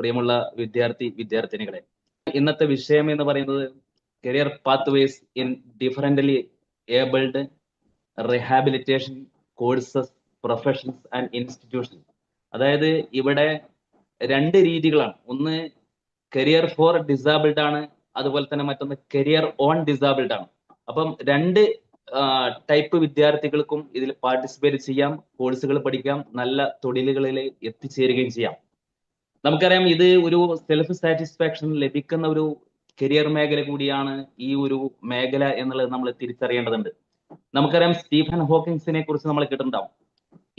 പ്രിയമുള്ള വിദ്യാർത്ഥിനികളെ, ഇന്നത്തെ വിഷയം എന്ന് പറയുന്നത് career pathways in differently abled rehabilitation courses professions and institution. അതായത് ഇവിടെ രണ്ട് രീതികളാണ്. ഒന്ന് കരിയർ ഫോർ ഡിസേബിൾഡ് ആണ്, അതുപോലെ തന്നെ മറ്റൊന്ന് കരിയർ ഓൺ ഡിസേബിൾഡ് ആണ്. അപ്പം രണ്ട് ടൈപ്പ് വിദ്യാർത്ഥികൾക്കും ഇതിൽ പാർട്ടിസിപ്പേറ്റ് ചെയ്യാം, കോഴ്സുകൾ പഠിക്കാം, നല്ല തൊഴിലുകളിൽ എത്തിച്ചേരുകയും ചെയ്യാം. നമുക്കറിയാം, ഇത് ഒരു സെൽഫ് സാറ്റിസ്ഫാക്ഷൻ ലഭിക്കുന്ന ഒരു കരിയർ മേഖല കൂടിയാണ് ഈ ഒരു മേഖല എന്നുള്ളത് നമ്മൾ തിരിച്ചറിയേണ്ടതുണ്ട്. നമുക്കറിയാം, സ്റ്റീഫൻ ഹോക്കിൻസിനെ കുറിച്ച് നമ്മൾ കേട്ടിട്ടുണ്ടാവും.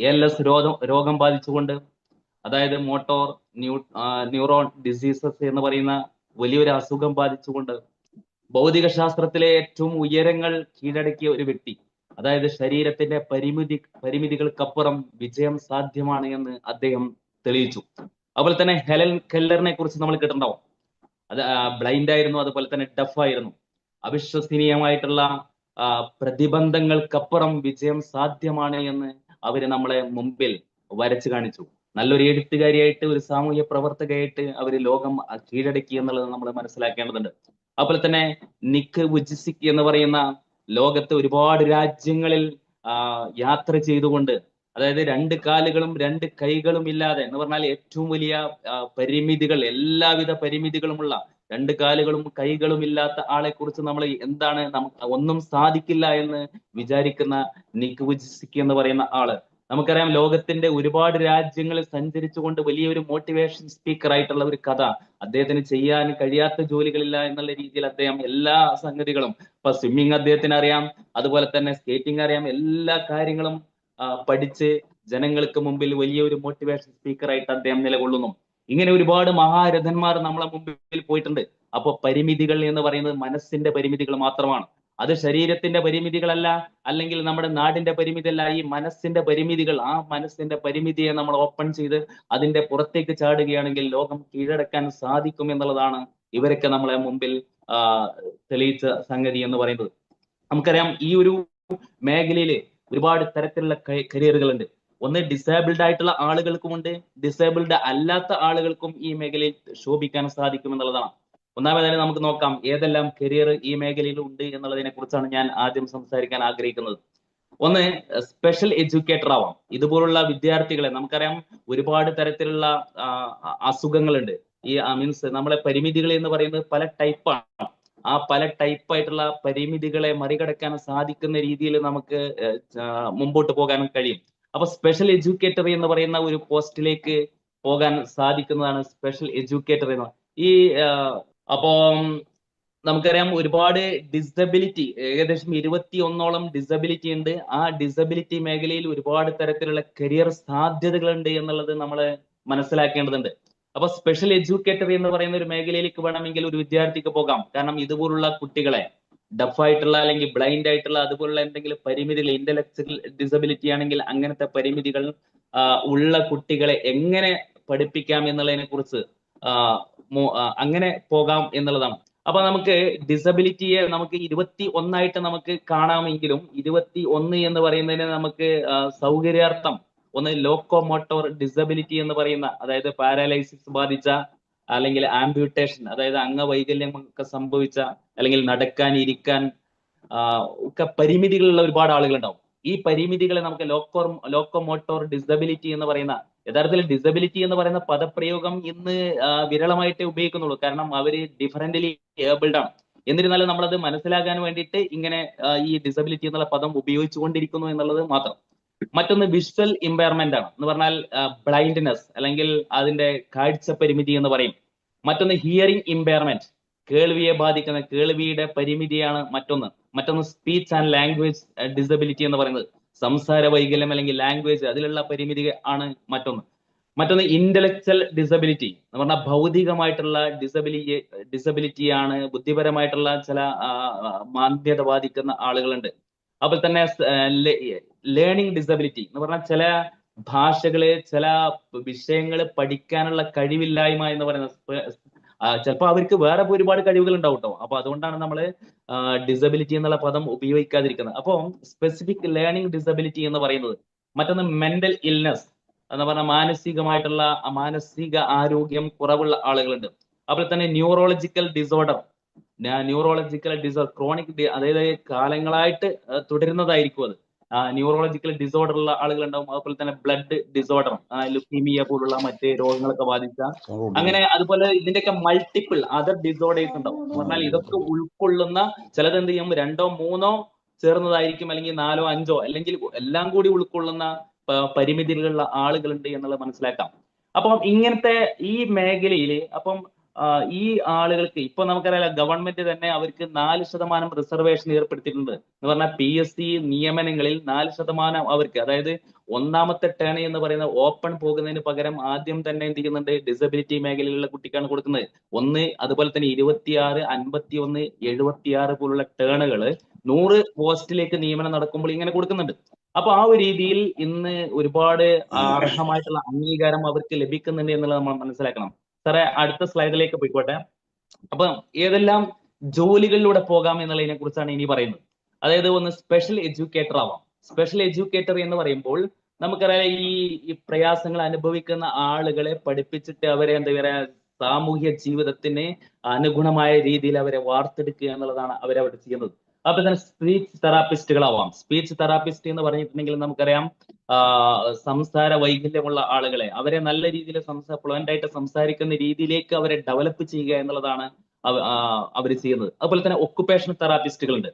ALS രോഗം ബാധിച്ചുകൊണ്ട്, അതായത് മോട്ടോർ ന്യൂറോൺ ഡിസീസസ് എന്ന് പറയുന്ന വലിയൊരു അസുഖം ബാധിച്ചുകൊണ്ട് ഭൗതിക ശാസ്ത്രത്തിലെ ഏറ്റവും ഉയരങ്ങൾ കീഴടക്കിയ ഒരു വ്യക്തി. അതായത് ശരീരത്തിന്റെ പരിമിതികൾക്കപ്പുറം വിജയം സാധ്യമാണ് എന്ന് അദ്ദേഹം തെളിയിച്ചു. അതുപോലെ തന്നെ ഹെലൻ കെല്ലറിനെ കുറിച്ച് നമ്മൾ കേട്ടിട്ടുണ്ടാവും. അത് ബ്ലൈൻഡ് ആയിരുന്നു, അതുപോലെ തന്നെ ഡഫ് ആയിരുന്നു. അവിശ്വസനീയമായിട്ടുള്ള പ്രതിബന്ധങ്ങൾക്കപ്പുറം വിജയം സാധ്യമാണ് എന്ന് അവര് നമ്മളെ മുമ്പിൽ വരച്ചു കാണിച്ചു. നല്ലൊരു എഴുത്തുകാരിയായിട്ട്, ഒരു സാമൂഹ്യ പ്രവർത്തകയായിട്ട് അവര് ലോകം കീഴടക്കി എന്നുള്ളത് നമ്മൾ മനസ്സിലാക്കേണ്ടതുണ്ട്. അതുപോലെ തന്നെ നിക്ക് വുജിസിക് എന്ന് പറയുന്ന ലോകത്ത് ഒരുപാട് രാജ്യങ്ങളിൽ യാത്ര ചെയ്തുകൊണ്ട്, അതായത് രണ്ട് കാലുകളും രണ്ട് കൈകളും ഇല്ലാതെ എന്ന് പറഞ്ഞാൽ ഏറ്റവും വലിയ പരിമിതികൾ, എല്ലാവിധ പരിമിതികളുമുള്ള രണ്ട് കാലുകളും കൈകളും ഇല്ലാത്ത ആളെ കുറിച്ച് നമ്മൾ എന്താണ് ഒന്നും സാധിക്കില്ല എന്ന് വിചാരിക്കുന്ന നിക്ക് വുജിസിക് എന്ന് പറയുന്ന ആള്, നമുക്കറിയാം ലോകത്തിന്റെ ഒരുപാട് രാജ്യങ്ങളിൽ സഞ്ചരിച്ചുകൊണ്ട് വലിയൊരു മോട്ടിവേഷൻ സ്പീക്കർ ആയിട്ടുള്ള ഒരു കഥ. അദ്ദേഹത്തിന് ചെയ്യാൻ കഴിയാത്ത ജോലികളില്ല എന്നുള്ള രീതിയിൽ അദ്ദേഹം എല്ലാ സംഗതികളും, ഇപ്പൊ സ്വിമ്മിങ് അദ്ദേഹത്തിന് അറിയാം, അതുപോലെ തന്നെ സ്കേറ്റിംഗ് അറിയാം, എല്ലാ കാര്യങ്ങളും പഠിച്ച് ജനങ്ങൾക്ക് മുമ്പിൽ വലിയൊരു മോട്ടിവേഷൻ സ്പീക്കർ ആയിട്ട് അദ്ദേഹം നിലകൊള്ളുന്നു. ഇങ്ങനെ ഒരുപാട് മഹാരഥന്മാർ നമ്മളെ മുമ്പിൽ പോയിട്ടുണ്ട്. അപ്പൊ പരിമിതികൾ എന്ന് പറയുന്നത് മനസ്സിന്റെ പരിമിതികൾ മാത്രമാണ്. അത് ശരീരത്തിന്റെ പരിമിതികളല്ല, അല്ലെങ്കിൽ നമ്മുടെ നാടിന്റെ പരിമിതിയല്ല. ഈ മനസ്സിന്റെ പരിമിതികൾ, ആ മനസ്സിന്റെ പരിമിതിയെ നമ്മൾ ഓപ്പൺ ചെയ്ത് അതിന്റെ പുറത്തേക്ക് ചാടുകയാണെങ്കിൽ ലോകം കീഴടക്കാൻ സാധിക്കും എന്നുള്ളതാണ് ഇവരൊക്കെ നമ്മളെ മുമ്പിൽ തെളിയിച്ച സംഗതി എന്ന് പറയുന്നത്. നമുക്കറിയാം, ഈ ഒരു മേഖലയിൽ ഒരുപാട് തരത്തിലുള്ള കരിയറുകളുണ്ട്. ഒന്ന് ഡിസേബിൾഡ് ആയിട്ടുള്ള ആളുകൾക്കുമുണ്ട്, ഡിസേബിൾഡ് അല്ലാത്ത ആളുകൾക്കും ഈ മേഖലയിൽ ശോഭിക്കാൻ സാധിക്കും എന്നുള്ളതാണ്. ഒന്നാമതായി നമുക്ക് നോക്കാം ഏതെല്ലാം കരിയർ ഈ മേഖലയിൽ ഉണ്ട് എന്നുള്ളതിനെ കുറിച്ചാണ് ഞാൻ ആദ്യം സംസാരിക്കാൻ ആഗ്രഹിക്കുന്നത്. ഒന്ന്, സ്പെഷ്യൽ എഡ്യൂക്കേറ്റർ ആവാം. ഇതുപോലുള്ള വിദ്യാർത്ഥികളെ, നമുക്കറിയാം ഒരുപാട് തരത്തിലുള്ള അസുഖങ്ങളുണ്ട്. ഈ മീൻസ് നമ്മളെ പരിമിതികൾ എന്ന് പറയുന്നത് പല ടൈപ്പാണ്. ആ പല ടൈപ്പായിട്ടുള്ള പരിമിതികളെ മറികടക്കാൻ സാധിക്കുന്ന രീതിയിൽ നമുക്ക് മുമ്പോട്ട് പോകാൻ കഴിയും. അപ്പൊ സ്പെഷ്യൽ എഡ്യൂക്കേറ്റർ എന്ന് പറയുന്ന ഒരു പോസ്റ്റിലേക്ക് പോകാൻ സാധിക്കുന്നതാണ് സ്പെഷ്യൽ എഡ്യൂക്കേറ്റർ എന്ന്. ഈ അപ്പോ നമുക്കറിയാം ഒരുപാട് ഡിസബിലിറ്റി, ഏകദേശം 21ഓളം ഡിസബിലിറ്റി ഉണ്ട്. ആ ഡിസബിലിറ്റി മേഖലയിൽ ഒരുപാട് തരത്തിലുള്ള കരിയർ സാധ്യതകളുണ്ട് എന്നുള്ളത് നമ്മൾ മനസ്സിലാക്കേണ്ടതുണ്ട്. അപ്പൊ സ്പെഷ്യൽ എഡ്യൂക്കേറ്റർ എന്ന് പറയുന്ന ഒരു മേഖലയിലേക്ക് വേണമെങ്കിൽ ഒരു വിദ്യാർത്ഥിക്ക് പോകാം. കാരണം ഇതുപോലുള്ള കുട്ടികളെ, ഡഫായിട്ടുള്ള അല്ലെങ്കിൽ ബ്ലൈൻഡ് ആയിട്ടുള്ള അതുപോലുള്ള എന്തെങ്കിലും പരിമിതികൾ, ഇന്റലക്ച്വൽ ഡിസബിലിറ്റി ആണെങ്കിൽ അങ്ങനത്തെ പരിമിതികൾ ഉള്ള കുട്ടികളെ എങ്ങനെ പഠിപ്പിക്കാം എന്നുള്ളതിനെ കുറിച്ച് അങ്ങനെ പോകാം എന്നുള്ളതാണ്. അപ്പൊ നമുക്ക് ഡിസബിലിറ്റിയെ നമുക്ക് 21 നമുക്ക് കാണാമെങ്കിലും 21 എന്ന് പറയുന്നതിന് നമുക്ക് സൗകര്യാർത്ഥം ഒന്ന് ലോക്കോമോട്ടോർ ഡിസബിലിറ്റി എന്ന് പറയുന്ന, അതായത് പാരാലൈസിസ് ബാധിച്ച അല്ലെങ്കിൽ ആംബ്യൂട്ടേഷൻ, അതായത് അംഗവൈകല്യം ഒക്കെ സംഭവിച്ച, അല്ലെങ്കിൽ നടക്കാൻ, ഇരിക്കാൻ ഒക്കെ പരിമിതികളുള്ള ഒരുപാട് ആളുകൾ ഉണ്ടാവും. ഈ പരിമിതികളെ നമുക്ക് ലോക്കോമോട്ടോർ ഡിസബിലിറ്റി എന്ന് പറയുന്ന, യഥാർത്ഥത്തിൽ ഡിസബിലിറ്റി എന്ന് പറയുന്ന പദപ്രയോഗം ഇന്ന് വിരളമായിട്ടേ ഉപയോഗിക്കുന്നുള്ളൂ. കാരണം അവര് ഡിഫറൻ്റലി ഏബിൾഡ് ആണ്. എന്നിരുന്നാലും നമ്മളത് മനസ്സിലാക്കാൻ വേണ്ടിയിട്ട് ഇങ്ങനെ ഈ ഡിസബിലിറ്റി എന്നുള്ള പദം ഉപയോഗിച്ചുകൊണ്ടിരിക്കുന്നു എന്നുള്ളത് മാത്രം. മറ്റൊന്ന് വിഷ്വൽ ഇമ്പയർമെന്റ് ആണ്, എന്ന് പറഞ്ഞാൽ ബ്ലൈൻഡ്നെസ്, അല്ലെങ്കിൽ അതിന്റെ കാഴ്ച പരിമിതി എന്ന് പറയും. മറ്റൊന്ന് ഹിയറിംഗ് ഇമ്പയർമെന്റ്, കേൾവിയെ ബാധിക്കുന്ന കേൾവിയുടെ പരിമിതിയാണ് മറ്റൊന്ന് സ്പീച്ച് ആൻഡ് ലാംഗ്വേജ് ഡിസബിലിറ്റി എന്ന് പറയുന്നത്, സംസാര വൈകല്യം അല്ലെങ്കിൽ ലാംഗ്വേജ്, അതിലുള്ള പരിമിതി ആണ് മറ്റൊന്ന് ഇന്റലക്ച്വൽ ഡിസബിലിറ്റി എന്ന് പറഞ്ഞാൽ ഭൗതികമായിട്ടുള്ള ഡിസബിലിറ്റിയാണ്, ബുദ്ധിപരമായിട്ടുള്ള ചില മാന്ദ്യത ബാധിക്കുന്ന ആളുകളുണ്ട്. അതുപോലെ തന്നെ ലേണിംഗ് ഡിസബിലിറ്റി എന്ന് പറഞ്ഞാൽ ചില ഭാഷകള്, ചില വിഷയങ്ങൾ പഠിക്കാനുള്ള കഴിവില്ലായ്മ എന്ന് പറയുന്നത്. ചിലപ്പോൾ അവർക്ക് വേറെ ഒരുപാട് കഴിവുകൾ ഉണ്ടാവും കേട്ടോ. അപ്പൊ അതുകൊണ്ടാണ് നമ്മൾ ഡിസബിലിറ്റി എന്നുള്ള പദം ഉപയോഗിക്കാതിരിക്കുന്നത്. അപ്പോൾ സ്പെസിഫിക് ലേണിംഗ് ഡിസബിലിറ്റി എന്ന് പറയുന്നത്. മറ്റൊന്ന് മെന്റൽ ഇൽനെസ്, എന്ന് പറഞ്ഞാൽ മാനസിക ആരോഗ്യം കുറവുള്ള ആളുകളുണ്ട്. അതുപോലെ തന്നെ ന്യൂറോളജിക്കൽ ഡിസോർഡർ ക്രോണിക്, അതായത് കാലങ്ങളായിട്ട് തുടരുന്നതായിരിക്കും അത്. ന്യൂറോളജിക്കൽ ഡിസോർഡർ ഉള്ള ആളുകൾ ഉണ്ടാവും. അതുപോലെ തന്നെ ബ്ലഡ് ഡിസോർഡർ, ലുക്കീമിയ പോലുള്ള മറ്റ് രോഗങ്ങളൊക്കെ ബാധിച്ച, അങ്ങനെ അതുപോലെ ഇതിന്റെയൊക്കെ മൾട്ടിപ്പിൾ അതർ ഡിസോർഡേഴ്സ് ഉണ്ടാവും. എന്ന് പറഞ്ഞാൽ ഇതൊക്കെ ഉൾക്കൊള്ളുന്ന, ചിലത് എന്ത് ചെയ്യും 2 3 ചേർന്നതായിരിക്കും, അല്ലെങ്കിൽ 4 5 അല്ലെങ്കിൽ എല്ലാം കൂടി ഉൾക്കൊള്ളുന്ന പരിമിതികളുള്ള ആളുകളുണ്ട് എന്നുള്ളത് മനസ്സിലാക്കാം. അപ്പം ഇങ്ങനത്തെ ഈ മേഖലയിൽ അപ്പം ഈ ആളുകൾക്ക് ഇപ്പൊ നമുക്കറിയാം, ഗവൺമെന്റ് തന്നെ അവർക്ക് 4% റിസർവേഷൻ ഏർപ്പെടുത്തിയിട്ടുണ്ട്. എന്ന് പറഞ്ഞാൽ PSC നിയമനങ്ങളിൽ 4% അവർക്ക്, അതായത് ഒന്നാമത്തെ ടേൺ എന്ന് പറയുന്ന ഓപ്പൺ പോകുന്നതിന് പകരം ആദ്യം തന്നെ എന്ത് ചെയ്യുന്നുണ്ട്, ഡിസബിലിറ്റി മേഖലയിലുള്ള കുട്ടിക്കാണ് കൊടുക്കുന്നത്. അതുപോലെ തന്നെ 26, 51, 76 പോലുള്ള ടേണുകൾ 100 പോസ്റ്റിലേക്ക് നിയമനം നടക്കുമ്പോൾ ഇങ്ങനെ കൊടുക്കുന്നുണ്ട്. അപ്പൊ ആ ഒരു രീതിയിൽ ഇന്ന് ഒരുപാട് അർഹമായിട്ടുള്ള അംഗീകാരം അവർക്ക് ലഭിക്കുന്നുണ്ട് എന്നുള്ളത് നമ്മൾ മനസ്സിലാക്കണം. സാറേ, അടുത്ത സ്ലൈഡിലേക്ക് പോയിക്കോട്ടെ. അപ്പൊ ഏതെല്ലാം ജോലികളിലൂടെ പോകാം എന്നുള്ളതിനെ കുറിച്ചാണ് ഇനി പറയുന്നത്. അതായത് ഒന്ന് സ്പെഷ്യൽ എഡ്യൂക്കേറ്റർ ആവാം. സ്പെഷ്യൽ എഡ്യൂക്കേറ്റർ എന്ന് പറയുമ്പോൾ നമുക്കറിയാം, ഈ പ്രയാസങ്ങൾ അനുഭവിക്കുന്ന ആളുകളെ പഠിപ്പിച്ചിട്ട് അവരെ എന്താ പറയാ, സാമൂഹ്യ ജീവിതത്തിന് അനുഗുണമായ രീതിയിൽ അവരെ വാർത്തെടുക്കുക എന്നുള്ളതാണ് അവരവിടെ ചെയ്യുന്നത്. അപ്പൊ തന്നെ സ്പീച്ച് തെറാപ്പിസ്റ്റുകളാവാം. സ്പീച്ച് തെറാപ്പിസ്റ്റ് എന്ന് പറഞ്ഞിട്ടുണ്ടെങ്കിൽ നമുക്കറിയാം, സംസാര വൈകല്യമുള്ള ആളുകളെ, അവരെ നല്ല രീതിയിൽ ഫ്ലുവന്റ് ആയിട്ട് സംസാരിക്കുന്ന രീതിയിലേക്ക് അവരെ ഡെവലപ്പ് ചെയ്യുക എന്നുള്ളതാണ് അവർ ചെയ്യുന്നത്. അതുപോലെ തന്നെ ഒക്കുപേഷണൽ തെറാപ്പിസ്റ്റുകളുണ്ട്.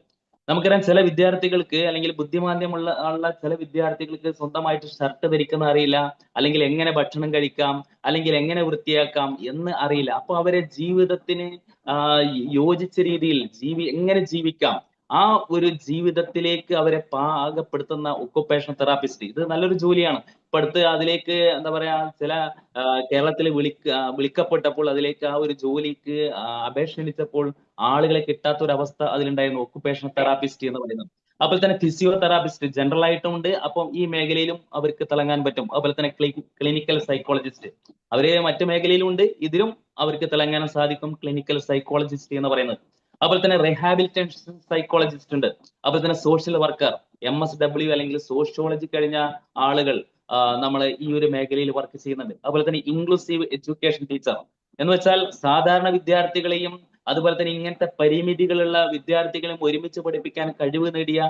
നമുക്കറിയാം, ചില വിദ്യാർത്ഥികൾക്ക് അല്ലെങ്കിൽ ബുദ്ധിമാന്ദ്യമുള്ള ചില വിദ്യാർത്ഥികൾക്ക് സ്വന്തമായിട്ട് ഷർട്ട് ധരിക്കുന്ന അറിയില്ല, അല്ലെങ്കിൽ എങ്ങനെ ഭക്ഷണം കഴിക്കാം, അല്ലെങ്കിൽ എങ്ങനെ വൃത്തിയാക്കാം എന്ന് അറിയില്ല. അപ്പൊ അവരെ ജീവിതത്തിന് യോജിച്ച രീതിയിൽ എങ്ങനെ ജീവിക്കാം, ആ ഒരു ജീവിതത്തിലേക്ക് അവരെ പാകപ്പെടുത്തുന്ന ഒക്കുപേഷണൽ തെറാപ്പിസ്റ്റ്, ഇത് നല്ലൊരു ജോലിയാണ്. ഇപ്പൊ അടുത്ത് അതിലേക്ക് എന്താ പറയാ, ചില കേരളത്തിൽ വിളിക്കപ്പെട്ടപ്പോൾ അതിലേക്ക് ആ ഒരു ജോലിക്ക് അപേക്ഷ ക്ഷണിച്ചപ്പോൾ ആളുകളെ കിട്ടാത്ത ഒരു അവസ്ഥ അതിലുണ്ടായിരുന്നു, ഒക്കുപേഷണൽ തെറാപ്പിസ്റ്റ് എന്ന് പറയുന്നത്. അതുപോലെ തന്നെ ഫിസിയോതെറാപ്പിസ്റ്റ് ജനറൽ ആയിട്ടും ഉണ്ട്. അപ്പം ഈ മേഖലയിലും അവർക്ക് തിളങ്ങാൻ പറ്റും. അതുപോലെ തന്നെ ക്ലിനിക്കൽ സൈക്കോളജിസ്റ്റ്, അവര് മറ്റു മേഖലയിലും ഉണ്ട്, ഇതിലും അവർക്ക് തിളങ്ങാൻ സാധിക്കും, ക്ലിനിക്കൽ സൈക്കോളജിസ്റ്റ് എന്ന് പറയുന്നത്. അതുപോലെ തന്നെ റീഹാബിലിറ്റേഷൻ സൈക്കോളജിസ്റ്റ് ഉണ്ട്. അതുപോലെ തന്നെ സോഷ്യൽ വർക്കർ, MSW അല്ലെങ്കിൽ സോഷ്യോളജി കഴിഞ്ഞ ആളുകൾ നമ്മൾ ഈ ഒരു മേഖലയിൽ വർക്ക് ചെയ്യുന്നുണ്ട്. അതുപോലെ തന്നെ ഇൻക്ലൂസീവ് എഡ്യൂക്കേഷൻ ടീച്ചർ എന്ന് വെച്ചാൽ സാധാരണ വിദ്യാർത്ഥികളെയും അതുപോലെ തന്നെ ഇങ്ങനത്തെ പരിമിതികളുള്ള വിദ്യാർത്ഥികളെയും ഒരുമിച്ച് പഠിപ്പിക്കാൻ കഴിവ് നേടിയ,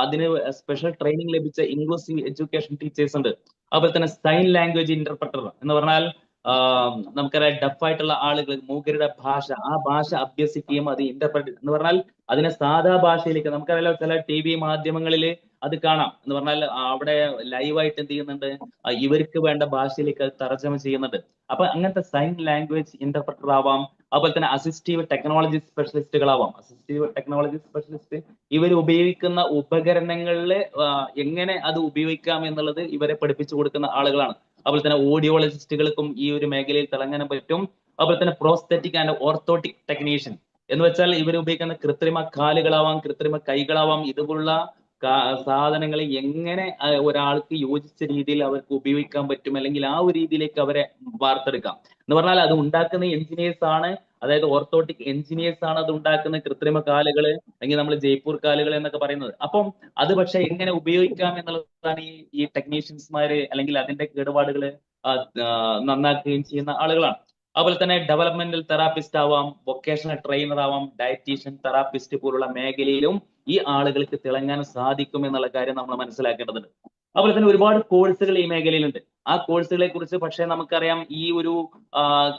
അതിന് സ്പെഷ്യൽ ട്രെയിനിങ് ലഭിച്ച ഇൻക്ലൂസീവ് എഡ്യൂക്കേഷൻ ടീച്ചേഴ്സ് ഉണ്ട്. അതുപോലെ തന്നെ സൈൻ ലാംഗ്വേജ് ഇന്റർപ്രറ്റർ എന്ന് പറഞ്ഞാൽ നമുക്കറിയാം, ഡഫായിട്ടുള്ള ആളുകൾ മൂകരുടെ ഭാഷ, ആ ഭാഷ അഭ്യസിക്കുകയും അത് ഇന്റർപ്രറ്റ് എന്ന് പറഞ്ഞാൽ അതിനെ സാധാ ഭാഷയിലേക്ക്, നമുക്കറിയാലോ ചില TV മാധ്യമങ്ങളിൽ അത് കാണാം. എന്ന് പറഞ്ഞാൽ അവിടെ ലൈവായിട്ട് എന്ത് ചെയ്യുന്നുണ്ട്, ഇവർക്ക് വേണ്ട ഭാഷയിലേക്ക് അത് തർജ്ജമ ചെയ്യുന്നുണ്ട്. അപ്പൊ അങ്ങനത്തെ സൈൻ ലാംഗ്വേജ് ഇന്റർപ്രറ്റർ ആവാം. അതുപോലെ തന്നെ അസിസ്റ്റീവ് ടെക്നോളജി സ്പെഷ്യലിസ്റ്റുകളാവാം. അസിസ്റ്റീവ് ടെക്നോളജി സ്പെഷ്യലിസ്റ്റ് ഇവർ ഉപയോഗിക്കുന്ന ഉപകരണങ്ങളിൽ എങ്ങനെ അത് ഉപയോഗിക്കാം എന്നുള്ളത് ഇവരെ പഠിപ്പിച്ചു കൊടുക്കുന്ന ആളുകളാണ്. അതുപോലെ തന്നെ ഓഡിയോളജിസ്റ്റുകൾക്കും ഈ ഒരു മേഖലയിൽ തിളങ്ങാൻ പറ്റും. അതുപോലെ തന്നെ പ്രോസ്തെറ്റിക് ആൻഡ് ഓർത്തോട്ടിക് ടെക്നീഷ്യൻ എന്ന് വെച്ചാൽ ഇവർ ഉപയോഗിക്കുന്ന കൃത്രിമ കാലുകളാവാം, കൃത്രിമ കൈകളാവാം. ഇതുപോലുള്ള സാധനങ്ങൾ എങ്ങനെ ഒരാൾക്ക് യോജിച്ച രീതിയിൽ അവർക്ക് ഉപയോഗിക്കാൻ പറ്റും, അല്ലെങ്കിൽ ആ ഒരു രീതിയിലേക്ക് അവരെ വാർത്തെടുക്കാം. എന്ന് പറഞ്ഞാൽ അത് ഉണ്ടാക്കുന്ന എഞ്ചിനീയേഴ്സ് ആണ്, അതായത് ഓർത്തോട്ടിക് എഞ്ചിനീയേഴ്സ് ആണ് അത് ഉണ്ടാക്കുന്ന കൃത്രിമ കാലുകള്, അല്ലെങ്കിൽ നമ്മൾ ജയ്പൂർ കാലുകൾ എന്നൊക്കെ പറയുന്നത്. അപ്പം അത് പക്ഷെ എങ്ങനെ ഉപയോഗിക്കാം എന്നുള്ളതാണ് ഈ ടെക്നീഷ്യൻസ്മാര് അല്ലെങ്കിൽ അതിന്റെ കേടുപാടുകള് നന്നാക്കുകയും ചെയ്യുന്ന ആളുകളാണ്. അതുപോലെ തന്നെ ഡെവലപ്മെന്റൽ തെറാപ്പിസ്റ്റ് ആവാം, വൊക്കേഷണൽ ട്രെയിനർ ആവാം, ഡയറ്റീഷ്യൻ തെറാപ്പിസ്റ്റ് പോലുള്ള മേഖലയിലും ഈ ആളുകൾക്ക് തിളങ്ങാൻ സാധിക്കും എന്നുള്ള കാര്യം നമ്മൾ മനസ്സിലാക്കേണ്ടതുണ്ട്. അതുപോലെ തന്നെ ഒരുപാട് കോഴ്സുകൾ ഈ മേഖലയിലുണ്ട്. ആ കോഴ്സുകളെ കുറിച്ച് പക്ഷേ നമുക്കറിയാം, ഈ ഒരു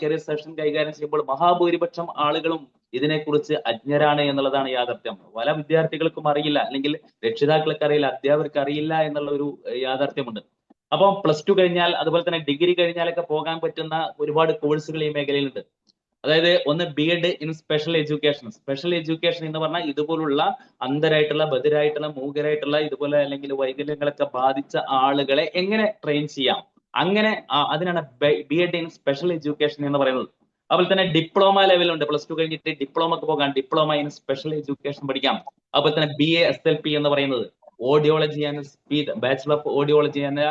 കരിയർ സെഷൻ കൈകാര്യം ചെയ്യുമ്പോൾ മഹാഭൂരിപക്ഷം ആളുകളും ഇതിനെക്കുറിച്ച് അജ്ഞരാണ് എന്നുള്ളതാണ് യാഥാർത്ഥ്യം. പല വിദ്യാർത്ഥികൾക്കും അറിയില്ല, അല്ലെങ്കിൽ രക്ഷിതാക്കൾക്ക് അറിയില്ല, അധ്യാപകർക്ക് അറിയില്ല എന്നുള്ള ഒരു യാഥാർത്ഥ്യമുണ്ട്. അപ്പം +2 കഴിഞ്ഞാൽ അതുപോലെ തന്നെ ഡിഗ്രി കഴിഞ്ഞാലൊക്കെ പോകാൻ പറ്റുന്ന ഒരുപാട് കോഴ്സുകൾ ഈ മേഖലയിലുണ്ട്. അതായത് ഒന്ന് B.Ed in special education. Special education എന്ന് പറഞ്ഞാൽ ഇതുപോലുള്ള അന്ധരായിട്ടുള്ള, ബധിരായിട്ടുള്ള, മൂകരായിട്ടുള്ള, ഇതുപോലെ അല്ലെങ്കിൽ വൈകല്യങ്ങളൊക്കെ ബാധിച്ച ആളുകളെ എങ്ങനെ ട്രെയിൻ ചെയ്യാം, അങ്ങനെ അതിനാണ് B.Ed ഇൻ സ്പെഷ്യൽ എഡ്യൂക്കേഷൻ എന്ന് പറയുന്നത്. അതുപോലെ തന്നെ ഡിപ്ലോമ ലെവലുണ്ട്. +2 കഴിഞ്ഞിട്ട് ഡിപ്ലോമക്ക് പോകാം, ഡിപ്ലോമ ഇൻ സ്പെഷ്യൽ എഡ്യൂക്കേഷൻ പഠിക്കാം. അതുപോലെ തന്നെ BA SLP എന്ന് പറയുന്നത് audiology and speech, bachelor of audiology and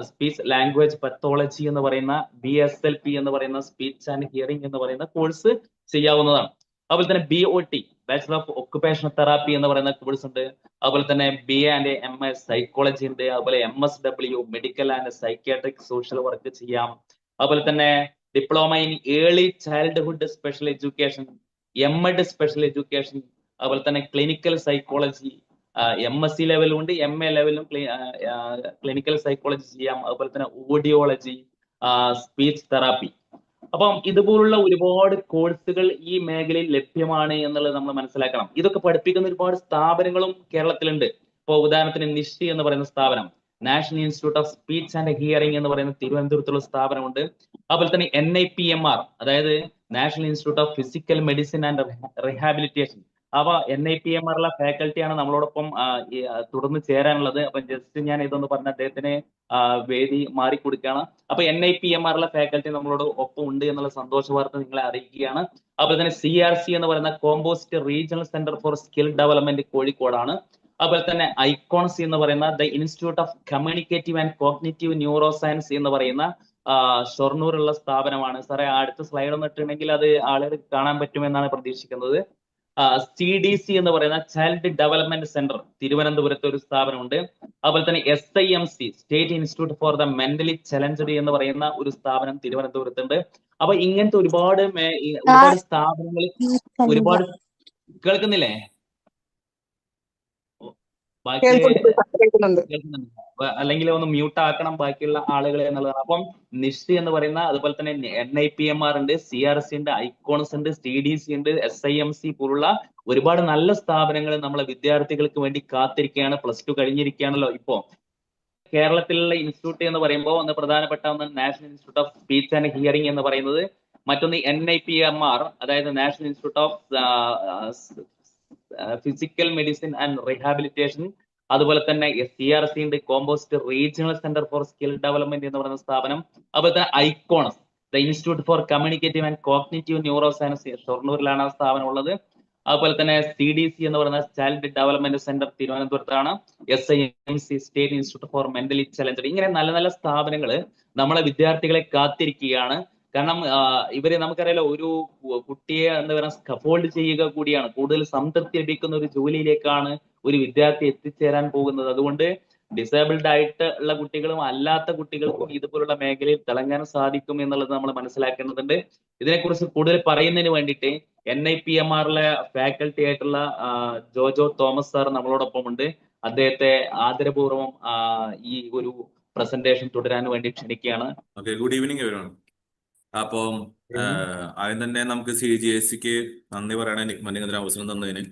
speech language pathology എന്ന് പറയുന്ന BSLP എന്ന് പറയുന്ന സ്പീച്ച് ആൻഡ് ഹിയറിംഗ് എന്ന് പറയുന്ന കോഴ്സ് ചെയ്യാവുന്നതാണ്. അതുപോലെ തന്നെ BOT, bachelor of occupational therapy എന്ന് പറയുന്ന കോഴ്സ് ഉണ്ട്. അതുപോലെ തന്നെ BA&MA സൈക്കോളജി ഉണ്ട്. അതുപോലെ MSW medical and psychiatric social work ചെയ്യാം. അതുപോലെ തന്നെ diploma in early childhood special education, MEd special education, അതുപോലെ തന്നെ ക്ലിനിക്കൽ സൈക്കോളജി, MSc ലെവലും ഉണ്ട്, MA ലെവലും ക്ലിനിക്കൽ സൈക്കോളജി ചെയ്യാം. അതുപോലെ തന്നെ ഓഡിയോളജി, സ്പീച്ച് തെറാപ്പി. അപ്പം ഇതുപോലുള്ള ഒരുപാട് കോഴ്സുകൾ ഈ മേഖലയിൽ ലഭ്യമാണ് എന്നുള്ളത് നമ്മൾ മനസ്സിലാക്കണം. ഇതൊക്കെ പഠിപ്പിക്കുന്ന ഒരുപാട് സ്ഥാപനങ്ങളും കേരളത്തിലുണ്ട്. ഇപ്പോൾ ഉദാഹരണത്തിന് നിഷ് എന്ന് പറയുന്ന സ്ഥാപനം, national institute of speech and hearing എന്ന് പറയുന്ന തിരുവനന്തപുരത്തുള്ള സ്ഥാപനമുണ്ട്. അതുപോലെ തന്നെ NIPMR, അതായത് national institute of physical medicine and rehabilitation. അവ NIPMR ഫാക്കൽറ്റിയാണ് നമ്മളോടൊപ്പം തുടർന്ന് ചേരാനുള്ളത്. അപ്പൊ ജസ്റ്റ് ഞാൻ ഇതൊന്ന് പറഞ്ഞ അദ്ദേഹത്തിന് വേദി മാറിക്കൊടുക്കുകയാണ്. അപ്പൊ NIPMR ഫാക്കൽറ്റി നമ്മളോട് ഒപ്പം ഉണ്ട് എന്നുള്ള സന്തോഷ വാർത്ത നിങ്ങളെ അറിയിക്കുകയാണ്. അതുപോലെ തന്നെ CRC എന്ന് പറയുന്ന composite regional centre for skill development കോഴിക്കോടാണ്. അതുപോലെ തന്നെ ഐക്കോൺസ് എന്ന് പറയുന്ന the institute of communicative and cognitive neuro science എന്ന് പറയുന്ന ഷൊർണൂരുള്ള സ്ഥാപനമാണ്. സാറേ അടുത്ത സ്ലൈഡ് ഒന്ന് ഇട്ടുണ്ടെങ്കിൽ അത് ആളുകൾ കാണാൻ പറ്റുമെന്നാണ് പ്രതീക്ഷിക്കുന്നത്. CDC എന്ന് പറയുന്ന ചൈൽഡ് ഡെവലപ്മെന്റ് സെന്റർ തിരുവനന്തപുരത്ത് ഒരു സ്ഥാപനമുണ്ട്. അതുപോലെ തന്നെ SIMC state institute for the mentally challenged എന്ന് പറയുന്ന ഒരു സ്ഥാപനം തിരുവനന്തപുരത്തുണ്ട്. അപ്പൊ ഇങ്ങനത്തെ ഒരുപാട് സ്ഥാപനങ്ങൾ, ഒരുപാട് കേൾക്കുന്നില്ലേ? ബാക്കി അല്ലെങ്കിൽ ഒന്ന് മ്യൂട്ട് ആക്കണം ബാക്കിയുള്ള ആളുകളെ എന്നുള്ളതാണ്. അപ്പം നിഷ് എന്ന് പറയുന്ന, അതുപോലെ തന്നെ NIPMR ഉണ്ട്, CRC ഉണ്ട്, ഐക്കോൺസ് ഉണ്ട്, CDC ഉണ്ട്, SIMC പോലുള്ള ഒരുപാട് നല്ല സ്ഥാപനങ്ങൾ നമ്മളെ വിദ്യാർത്ഥികൾക്ക് വേണ്ടി കാത്തിരിക്കുകയാണ്. +2 കഴിഞ്ഞിരിക്കുകയാണല്ലോ ഇപ്പോ. കേരളത്തിലുള്ള ഇൻസ്റ്റിറ്റ്യൂട്ട് എന്ന് പറയുമ്പോൾ ഒന്ന് പ്രധാനപ്പെട്ട ഒന്ന് national institute of speech and hearing എന്ന് പറയുന്നത്, മറ്റൊന്ന് NIPMR, അതായത് national institute of physical medicine and rehabilitation. അതുപോലെ തന്നെ CRC ഉണ്ട്, composite regional centre for skill development എന്ന് പറയുന്ന സ്ഥാപനം. അതുപോലെ തന്നെ ICCONS the institute for communicative and cognitive neuroscience ഷൊർണൂരിലാണ് ആ സ്ഥാപനം ഉള്ളത്. അതുപോലെ തന്നെ CDC എന്ന് പറയുന്ന ചൈൽഡ് ഡെവലപ്മെന്റ് സെന്റർ തിരുവനന്തപുരത്താണ്. SIMC state institute for mentally challenged. ഇങ്ങനെ നല്ല നല്ല സ്ഥാപനങ്ങൾ നമ്മളെ വിദ്യാർത്ഥികളെ കാത്തിരിക്കുകയാണ്. കാരണം ഇവര് നമുക്കറിയാലോ, ഒരു കുട്ടിയെ എന്താ പറയുക സ്കഫോൾഡ് ചെയ്യുക കൂടിയാണ്. കൂടുതൽ സംതൃപ്തി ലഭിക്കുന്ന ഒരു ജോലിയിലേക്കാണ് ഒരു വിദ്യാർത്ഥി എത്തിച്ചേരാൻ പോകുന്നത്. അതുകൊണ്ട് ഡിസേബിൾഡ് ആയിട്ട് ഉള്ള കുട്ടികളും അല്ലാത്ത കുട്ടികൾക്കും ഇതുപോലുള്ള മേഖലയിൽ തിളങ്ങാൻ സാധിക്കും എന്നുള്ളത് നമ്മൾ മനസ്സിലാക്കേണ്ടതുണ്ട്. ഇതിനെക്കുറിച്ച് കൂടുതൽ പറയുന്നതിന് വേണ്ടിയിട്ട് NIPMR ഫാക്കൽറ്റി ആയിട്ടുള്ള ജോജോ തോമസ് സാർ നമ്മളോടൊപ്പം ഉണ്ട്. അദ്ദേഹത്തെ ആദരപൂർവ്വം ഈ ഒരു പ്രസന്റേഷൻ തുടരാൻ വേണ്ടി ക്ഷണിക്കുകയാണ്. Good evening everyone. അപ്പം ആദ്യം തന്നെ നമുക്ക് CGSCക്ക് നന്ദി പറയണേ, നിക്മറിന് അവസരം തന്നതിന്.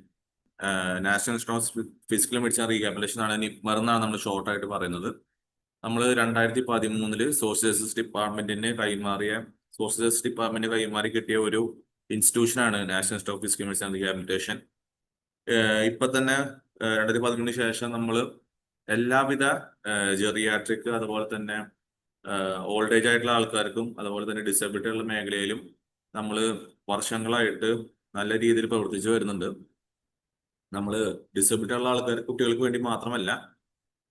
National institute of physical medicine rehabilitation ആണ്, നിക്മർ എന്നാണ് നമ്മൾ ഷോർട്ടായിട്ട് പറയുന്നത്. നമ്മൾ 2013 സോഷ്യൽ ജസ്റ്റിസ് ഡിപ്പാർട്ട്മെന്റിന് കൈമാറി കിട്ടിയ ഒരു ഇൻസ്റ്റിറ്റ്യൂഷനാണ് national institute of physical medicine rehabilitation. ഇപ്പൊ തന്നെ 2013 ശേഷം നമ്മൾ എല്ലാവിധ ജെറിയാട്രിക്, അതുപോലെ തന്നെ ഓൾഡ് ഏജ് ആയിട്ടുള്ള ആൾക്കാർക്കും, അതുപോലെ തന്നെ ഡിസബിലിറ്റി ഉള്ള മേഖലയിലും നമ്മൾ വർഷങ്ങളായിട്ട് നല്ല രീതിയിൽ പ്രവർത്തിച്ചു വരുന്നുണ്ട്. നമ്മൾ ഡിസബിലിറ്റി ഉള്ള ആൾക്കാർ, കുട്ടികൾക്ക് വേണ്ടി മാത്രമല്ല,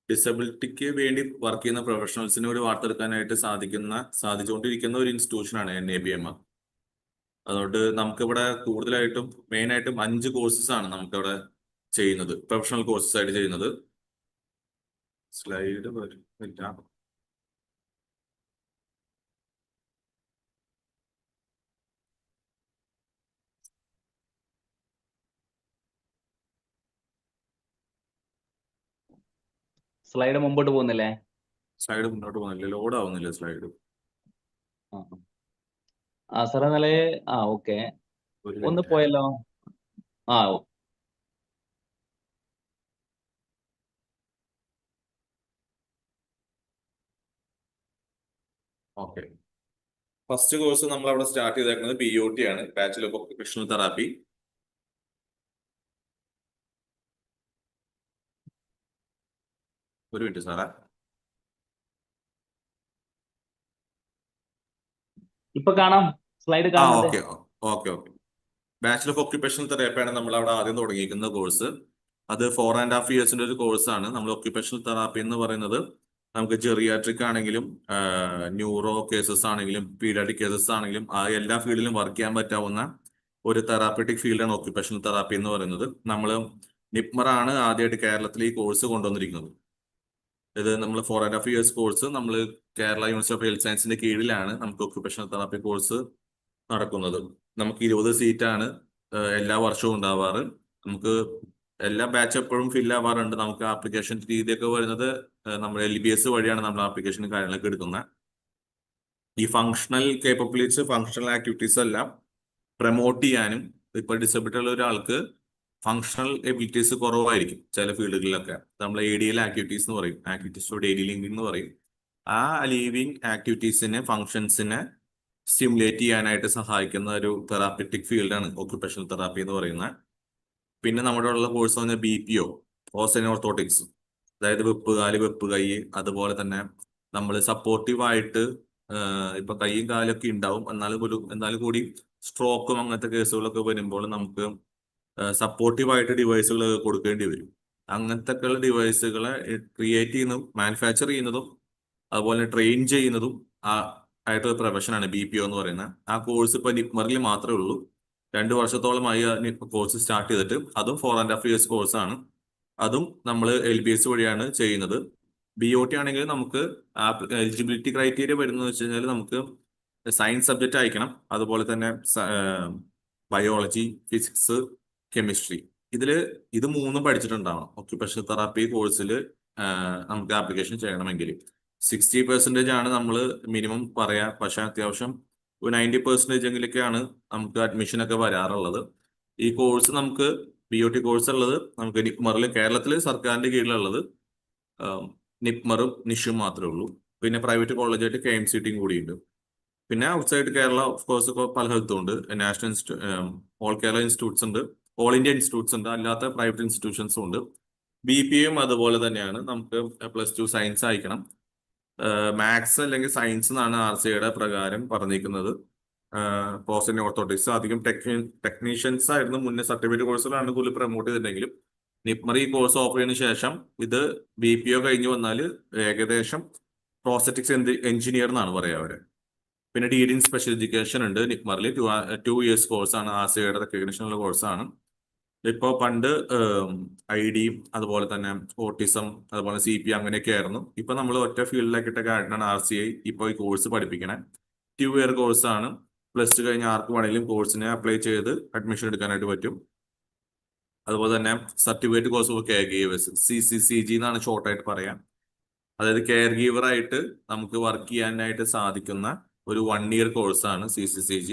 ഡിസബിലിറ്റിക്ക് വേണ്ടി വർക്ക് ചെയ്യുന്ന പ്രൊഫഷണൽസിനെ ഒരു വാർത്തെടുക്കാനായിട്ട് സാധിച്ചുകൊണ്ടിരിക്കുന്ന ഒരു ഇൻസ്റ്റിറ്റ്യൂഷനാണ് NIPMR. അതുകൊണ്ട് നമുക്കിവിടെ കൂടുതലായിട്ടും മെയിനായിട്ടും 5 കോഴ്സസ് ആണ് നമുക്കിവിടെ ചെയ്യുന്നത്, പ്രൊഫഷണൽ കോഴ്സസ് ആയിട്ട് ചെയ്യുന്നത്. സ്ലൈഡ് വരില്ല. സ്ലൈഡ് മുമ്പോട്ട് പോകുന്നില്ലേ? സ്ലൈഡ് മുന്നോട്ട് പോകുന്നില്ല, ലോഡ് ആവുന്നില്ല സ്ലൈഡ്. സാറേ നല്ല ഓക്കെ, ഒന്ന് പോയല്ലോ. ഓക്കെ. ഫസ്റ്റ് കോഴ്സ് നമ്മൾ അവിടെ സ്റ്റാർട്ട് ചെയ്തേക്കുന്നത് BOT ആണ്, ബാച്ചുലർ ഓഫ് ഒക്യുപേഷണൽ തെറാപ്പി. ഒരു മിനിറ്റ് സാറേ. ഇപ്പൊ കാണാം സ്ലൈഡ് കാണാം. ഓക്കെ. ബാച്ചുലർ ഓഫ് ഒക്യുപേഷണൽ തെറാപ്പിയാണ് നമ്മൾ അവിടെ ആദ്യം തുടങ്ങിയിരിക്കുന്ന കോഴ്സ്. അത് 4.5 ഇയേഴ്സിന്റെ ഒരു കോഴ്സാണ്. നമ്മൾ ഒക്യുപേഷണൽ തെറാപ്പി എന്ന് പറയുന്നത് നമുക്ക് ജെറിയാട്രിക് ആണെങ്കിലും, ന്യൂറോ കേസസ് ആണെങ്കിലും, പീഡിയാട്രിക് കേസസ് ആണെങ്കിലും, ആ എല്ലാ ഫീൽഡിലും വർക്ക് ചെയ്യാൻ പറ്റാവുന്ന ഒരു തെറാപ്പറ്റിക് ഫീൽഡാണ് ഓക്യുപേഷണൽ തെറാപ്പി എന്ന് പറയുന്നത്. നമ്മൾ നിപ്മറാണ് ആദ്യമായിട്ട് കേരളത്തിൽ ഈ കോഴ്സ് കൊണ്ടുവന്നിരിക്കുന്നത്. ഇത് നമ്മൾ 4.5 ഇയേഴ്സ് കോഴ്സ് നമ്മൾ കേരള യൂണിവേഴ്സിറ്റി ഓഫ് ഹെൽത്ത് സയൻസിന്റെ കീഴിലാണ് നമുക്ക് ഓക്യുപേഷണൽ തെറാപ്പി കോഴ്സ് നടക്കുന്നത്. നമുക്ക് 20 സീറ്റാണ് എല്ലാ വർഷവും ഉണ്ടാവാറ്. നമുക്ക് എല്ലാ ബാച്ച് എപ്പോഴും ഫില്ല് ആവാറുണ്ട്. നമുക്ക് ആപ്ലിക്കേഷൻ രീതിയൊക്കെ വരുന്നത് നമ്മൾ LBS വഴിയാണ് നമ്മൾ ആപ്ലിക്കേഷൻ കാര്യങ്ങളൊക്കെ എടുക്കുന്നത്. ഈ ഫങ്ഷണൽ കേപ്പബിലിറ്റീസ്, ഫങ്ഷണൽ ആക്ടിവിറ്റീസ് എല്ലാം പ്രൊമോട്ട് ചെയ്യാനും, ഇപ്പൊ ഡിസബിലിറ്റി ഉള്ള ഒരാൾക്ക് ഫങ്ഷണൽ എബിലിറ്റീസ് കുറവായിരിക്കും ചില ഫീൽഡുകളിലൊക്കെ. നമ്മൾ ADL ആക്ടിവിറ്റീസ് എന്ന് പറയും, ആക്ടിവിറ്റീസ് ടു ഡെയിലി ലിവിംഗ് എന്ന് പറയും. ആ ലിവിങ് ആക്ടിവിറ്റീസിനെ, ഫങ്ഷൻസിനെ സ്റ്റിമുലേറ്റ് ചെയ്യാനായിട്ട് സഹായിക്കുന്ന ഒരു തെറാപ്പറ്റിക് ഫീൽഡാണ് ഓക്യുപേഷണൽ തെറാപ്പി എന്ന് പറയുന്നത്. പിന്നെ നമ്മുടെ ഉള്ള കോഴ്സ് പറഞ്ഞാൽ BPO, ഓർത്തോട്ടിക്സ്, അതായത് വെപ്പ് കാല്, വെപ്പ് കൈ, അതുപോലെ തന്നെ നമ്മൾ സപ്പോർട്ടീവായിട്ട് ഇപ്പൊ കൈയും കാലൊക്കെ ഉണ്ടാവും, എന്നാലും കൂടി സ്ട്രോക്കും അങ്ങനത്തെ കേസുകളൊക്കെ വരുമ്പോൾ നമുക്ക് സപ്പോർട്ടീവായിട്ട് ഡിവൈസുകൾ കൊടുക്കേണ്ടി വരും. അങ്ങനത്തെ ഒക്കെ ഉള്ള ഡിവൈസുകളെ ക്രിയേറ്റ് ചെയ്യുന്നതും മാനുഫാക്ചർ ചെയ്യുന്നതും അതുപോലെ ട്രെയിൻ ചെയ്യുന്നതും ആയിട്ടൊരു പ്രൊഫഷനാണ് BPO എന്ന് പറയുന്നത്. ആ കോഴ്സ് ഇപ്പൊ നിപ്മറിൽ മാത്രമേ ഉള്ളൂ. 2 വർഷത്തോളമായി കോഴ്സ് സ്റ്റാർട്ട് ചെയ്തിട്ട്. അതും 4.5 ഇയേഴ്സ് കോഴ്സാണ്. അതും നമ്മൾ LBS വഴിയാണ് ചെയ്യുന്നത്. BOT ആണെങ്കിൽ നമുക്ക് എലിജിബിലിറ്റി ക്രൈറ്റീരിയ വരുന്നത് വെച്ച് കഴിഞ്ഞാൽ നമുക്ക് സയൻസ് സബ്ജക്റ്റ് അയക്കണം, അതുപോലെ തന്നെ ബയോളജി, ഫിസിക്സ്, കെമിസ്ട്രി, ഇത് മൂന്നും പഠിച്ചിട്ടുണ്ടാവണം ഓക്യുപേഷണൽ തെറാപ്പി കോഴ്സിൽ നമുക്ക് ആപ്ലിക്കേഷൻ ചെയ്യണമെങ്കിൽ. 60% ആണ് നമ്മൾ മിനിമം പറയാ, പക്ഷെ അത്യാവശ്യം ഒരു 90% എങ്കിലൊക്കെയാണ് നമുക്ക് അഡ്മിഷനൊക്കെ വരാറുള്ളത്. ഈ കോഴ്സ് നമുക്ക് BOT കോഴ്സ് ഉള്ളത് നമുക്ക് നിപ്മറിൽ, കേരളത്തിൽ സർക്കാരിന്റെ കീഴിലുള്ളത് നിപ്മറും നിഷും മാത്രമേ ഉള്ളൂ. പിന്നെ പ്രൈവറ്റ് കോളേജായിട്ട് KMCTയും കൂടിയുണ്ട്. പിന്നെ ഔട്ട്സൈഡ് കേരള ഓഫ് കോഴ്സ് ഇപ്പോൾ പല സ്ഥലത്തും ഉണ്ട്. നാഷണൽ ഓൾ കേരള ഇൻസ്റ്റിറ്റ്യൂട്ട്സ് ഉണ്ട്, ഓൾ ഇന്ത്യ ഇൻസ്റ്റിറ്റ്യൂട്ട്സ് ഉണ്ട്, അല്ലാത്ത പ്രൈവറ്റ് ഇൻസ്റ്റിറ്റ്യൂഷൻസും ഉണ്ട്. BPയും അതുപോലെ തന്നെയാണ്. നമുക്ക് +2 സയൻസ് അയക്കണം. മാത്സ് അല്ലെങ്കിൽ സയൻസ് എന്നാണ് RCAയുടെ പ്രകാരം പറഞ്ഞിരിക്കുന്നത്. ഓർത്തോട്ടിക്സ് അധികം ടെക്നീഷ്യൻസ് ആയിരുന്നു മുന്നേ, സർട്ടിഫിക്കറ്റ് കോഴ്സുകളാണ് കൂടുതൽ പ്രൊമോട്ട് ചെയ്തിട്ടുണ്ടെങ്കിലും നിപ്മർ ഈ കോഴ്സ് ഓഫർ ചെയ്തതിനു ശേഷം ഇത് BPO കഴിഞ്ഞ് വന്നാൽ ഏകദേശം പ്രോസ്റ്ററ്റിക്സ് എഞ്ചിനീയർ എന്നാണ് പറയുക അവര്. പിന്നെ DD ഇൻ സ്പെഷ്യൽ എഡ്യൂക്കേഷൻ ഉണ്ട് നിപ്മറിൽ. 2 ഇയേഴ്സ് കോഴ്സാണ്, RCAയുടെ റെക്കഗ്നിഷനുള്ള കോഴ്സാണ്. ഇപ്പൊ പണ്ട് ID, അതുപോലെ തന്നെ ഓട്ടിസം, അതുപോലെ CP അങ്ങനെയൊക്കെ ആയിരുന്നു. ഇപ്പൊ നമ്മൾ ഒറ്റ ഫീൽഡിലാക്കിയിട്ട കാര്യമാണ് RCA ഇപ്പോൾ ഈ കോഴ്സ് പഠിപ്പിക്കണേ. 2 ഇയർ കോഴ്സാണ്. +2 കഴിഞ്ഞ് ആർക്ക് വേണമെങ്കിലും കോഴ്സിനെ അപ്ലൈ ചെയ്ത് അഡ്മിഷൻ എടുക്കാനായിട്ട് പറ്റും. അതുപോലെ തന്നെ certificate course of care givers, CCCG എന്നാണ് ഷോർട്ടായിട്ട് പറയാം. അതായത് കെയർ ഗീവർ ആയിട്ട് നമുക്ക് വർക്ക് ചെയ്യാനായിട്ട് സാധിക്കുന്ന ഒരു 1 ഇയർ കോഴ്സാണ് CCCG.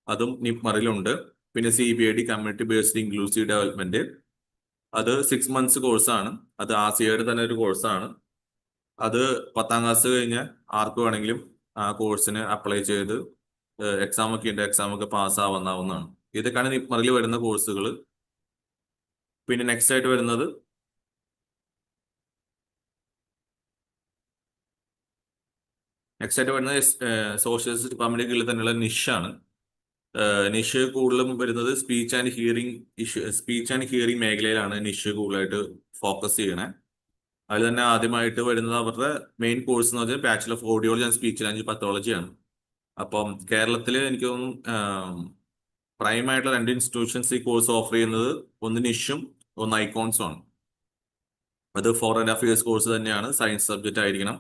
അതും നിപ്മറിലുണ്ട്. പിന്നെ CBID, community based inclusive development, അത് 6 മന്ത്സ് കോഴ്സാണ്. അത് RCAയുടെ തന്നെ ഒരു കോഴ്സാണ്. അത് 10ാം ക്ലാസ് കഴിഞ്ഞ് ആർക്ക് വേണമെങ്കിലും ആ കോഴ്സിന് അപ്ലൈ ചെയ്ത് എക്സാം ഒക്കെ ഉണ്ട്, എക്സാം ഒക്കെ പാസ്സാവുന്നതാണ്. ഇതൊക്കെയാണ് നിപ്മറിൽ വരുന്ന കോഴ്സുകൾ. പിന്നെ നെക്സ്റ്റ് ആയിട്ട് വരുന്നത് സോഷ്യൽ ഡിപ്പാർട്ട്മെന്റ് കീഴിൽ തന്നെയുള്ള നിഷാണ്. നിഷ് കൂടുതലും വരുന്നത് സ്പീച്ച് ആൻഡ് ഹിയറിംഗ് മേഖലയിലാണ് നിഷ് കൂടുതലായിട്ട് ഫോക്കസ് ചെയ്യണേ. അതിൽ തന്നെ ആദ്യമായിട്ട് വരുന്നത് അവരുടെ മെയിൻ കോഴ്സ് എന്ന് പറഞ്ഞാൽ bachelor of audiology and speech language പത്തോളജിയാണ്. അപ്പം കേരളത്തിൽ എനിക്ക് തോന്നുന്നു പ്രൈം ആയിട്ടുള്ള 2 ഇൻസ്റ്റിറ്റ്യൂഷൻസ് ഈ കോഴ്സ് ഓഫർ ചെയ്യുന്നത്, ഒന്ന് നിഷും ഒന്ന് ഐക്കോൺസും ആണ്. അത് 4.5 ഇയേഴ്സ് കോഴ്സ് തന്നെയാണ്, സയൻസ് സബ്ജക്റ്റ് ആയിരിക്കണം.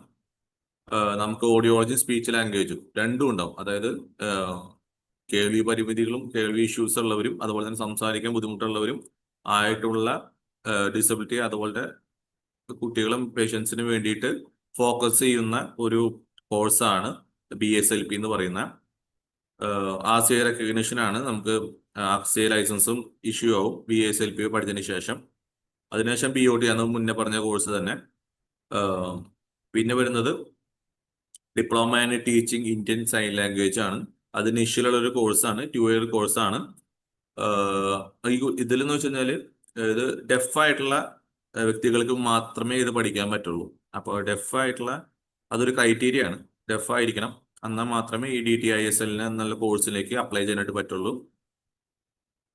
നമുക്ക് ഓഡിയോളജി, സ്പീച്ച് ലാംഗ്വേജും രണ്ടും ഉണ്ടാവും. അതായത് കേൾവി പരിമിതികളും കേൾവി ഇഷ്യൂസ് ഉള്ളവരും അതുപോലെ തന്നെ സംസാരിക്കാൻ ബുദ്ധിമുട്ടുള്ളവരും ആയിട്ടുള്ള ഡിസബിലിറ്റി, അതുപോലെ കുട്ടികളും പേഷ്യൻസിന് വേണ്ടിയിട്ട് ഫോക്കസ് ചെയ്യുന്ന ഒരു കോഴ്സാണ് BSLP എന്ന് പറയുന്ന. RCA റെക്കഗ്നിഷൻ ആണ്. നമുക്ക് RCA ലൈസൻസും ഇഷ്യൂ ആവും BSLP പഠിച്ചതിന് ശേഷം. അതിനുശേഷം BOT ആണ് മുന്നേ പറഞ്ഞ കോഴ്സ് തന്നെ. പിന്നെ വരുന്നത് diploma in teaching Indian sign language ആണ്. അത് നിശ്ചയുള്ള ഒരു കോഴ്സാണ്, 2 ഇയർ കോഴ്സാണ്. ഇതിലെന്ന് വെച്ച് കഴിഞ്ഞാൽ ഇത് ഡെഫ് ആയിട്ടുള്ള വ്യക്തികൾക്ക് മാത്രമേ ഇത് പഠിക്കാൻ പറ്റുള്ളൂ. അപ്പോൾ ഡെഫ് ആയിട്ടുള്ള അതൊരു ക്രൈറ്റീരിയ ആണ്, ഡെഫ് ആയിരിക്കണം, എന്നാൽ മാത്രമേ ഈ DTISL എന്നുള്ള കോഴ്സിലേക്ക് അപ്ലൈ ചെയ്യാനായിട്ട് പറ്റുള്ളൂ.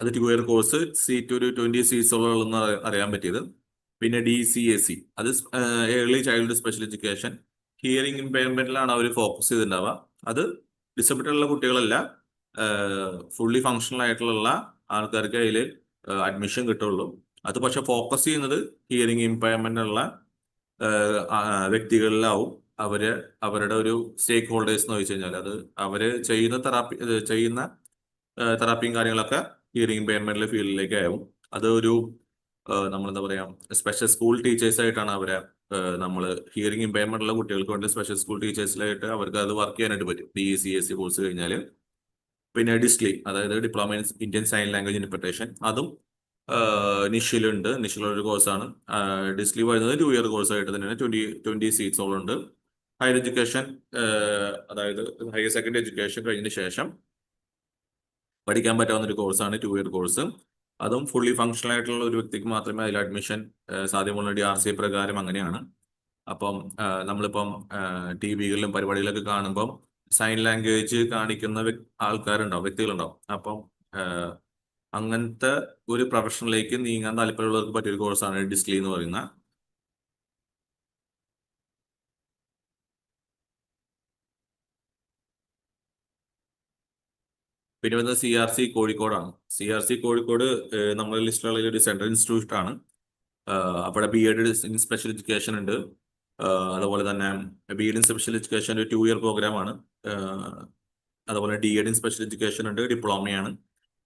അത് 2 ഇയർ കോഴ്സ്. സീറ്റ് ഒരു 20 സീറ്റ്സുള്ള അറിയാൻ പറ്റിയത്. പിന്നെ DCAC, അത് early child special education, hearing ഇമ്പയർമെന്റിലാണ് അവർ ഫോക്കസ് ചെയ്തിട്ടുണ്ടാവുക. അത് ഡിസബിലിറ്റി ഉള്ള കുട്ടികളല്ല, ഫുള്ളി ഫങ്ഷണൽ ആയിട്ടുള്ള ആൾക്കാർക്ക് അതിൽ അഡ്മിഷൻ കിട്ടുള്ളൂ. അത് പക്ഷെ ഫോക്കസ് ചെയ്യുന്നത് ഹിയറിംഗ് ഇമ്പയർമെന്റ് ഉള്ള വ്യക്തികളിലാവും. അവരുടെ ഒരു സ്റ്റേക്ക് ഹോൾഡേഴ്സ് എന്ന് വെച്ച് കഴിഞ്ഞാൽ അത് അവര് ചെയ്യുന്ന തെറാപ്പിയും കാര്യങ്ങളൊക്കെ ഹിയറിംഗ് ഇമ്പയർമെന്റിലെ ഫീൽഡിലേക്ക് ആവും. അത് ഒരു നമ്മളെന്താ പറയാ സ്പെഷ്യൽ സ്കൂൾ ടീച്ചേഴ്സ് ആയിട്ടാണ് അവരെ നമ്മൾ ഹിയറിംഗ് ഇമ്പയർമെന്റ് ഉള്ള കുട്ടികൾക്ക് വേണ്ടി സ്പെഷ്യൽ സ്കൂൾ ടീച്ചേഴ്സിലായിട്ട് അവർക്ക് അത് വർക്ക് ചെയ്യാനായിട്ട് പറ്റും DECSE കോഴ്സ് കഴിഞ്ഞാൽ. പിന്നെ ഡിസ്ലി, അതായത് diploma in Indian sign language interpretation, അതും നിഷിലുണ്ട്. നിഷിലൊരു കോഴ്സാണ്. ഡിസ്ലി വരുന്നത് 2 ഇയർ കോഴ്സ് ആയിട്ട് തന്നെയാണ്. 20 സീറ്റ്സോളം ഉണ്ട്. ഹയർ എഡ്യൂക്കേഷൻ, അതായത് ഹയർ സെക്കൻഡറി എഡ്യൂക്കേഷൻ കഴിഞ്ഞതിന് ശേഷം പഠിക്കാൻ പറ്റാവുന്ന ഒരു കോഴ്സാണ് 2 ഇയർ കോഴ്സ്. അതും ഫുള്ളി ഫങ്ഷണൽ ആയിട്ടുള്ള ഒരു വ്യക്തിക്ക് മാത്രമേ അതിൽ അഡ്മിഷൻ സാധ്യമുള്ള DRCA പ്രകാരം അങ്ങനെയാണ്. അപ്പം നമ്മളിപ്പം TV-കളിലും പരിപാടികളൊക്കെ കാണുമ്പം സൈൻ ലാംഗ്വേജ് കാണിക്കുന്ന ആൾക്കാരുണ്ടാവും, വ്യക്തികളുണ്ടാവും. അപ്പം അങ്ങനത്തെ ഒരു പ്രൊഫഷനിലേക്ക് നീങ്ങാൻ താല്പര്യമുള്ളവർക്ക് പറ്റിയൊരു കോഴ്സാണ് ഡിസ്ലി എന്ന് പറയുന്ന. പിന്നെ വരുന്നത് CRC കോഴിക്കോടാണ്. CRC കോഴിക്കോട് നമ്മുടെ ലിസ്റ്റിലുള്ള ഒരു സെൻട്രൽ ഇൻസ്റ്റിറ്റ്യൂട്ട് ആണ്. അവിടെ B.Ed ഇൻ സ്പെഷ്യൽ എഡ്യൂക്കേഷൻ ഉണ്ട്. അതുപോലെ തന്നെ B.Ed ഇൻ സ്പെഷ്യൽ എഡ്യൂക്കേഷൻ ഒരു 2 ഇയർ പ്രോഗ്രാമാണ്. അതുപോലെ D.Ed ഇൻ സ്പെഷ്യൽ എഡ്യൂക്കേഷൻ ഉണ്ട്, ഡിപ്ലോമയാണ്,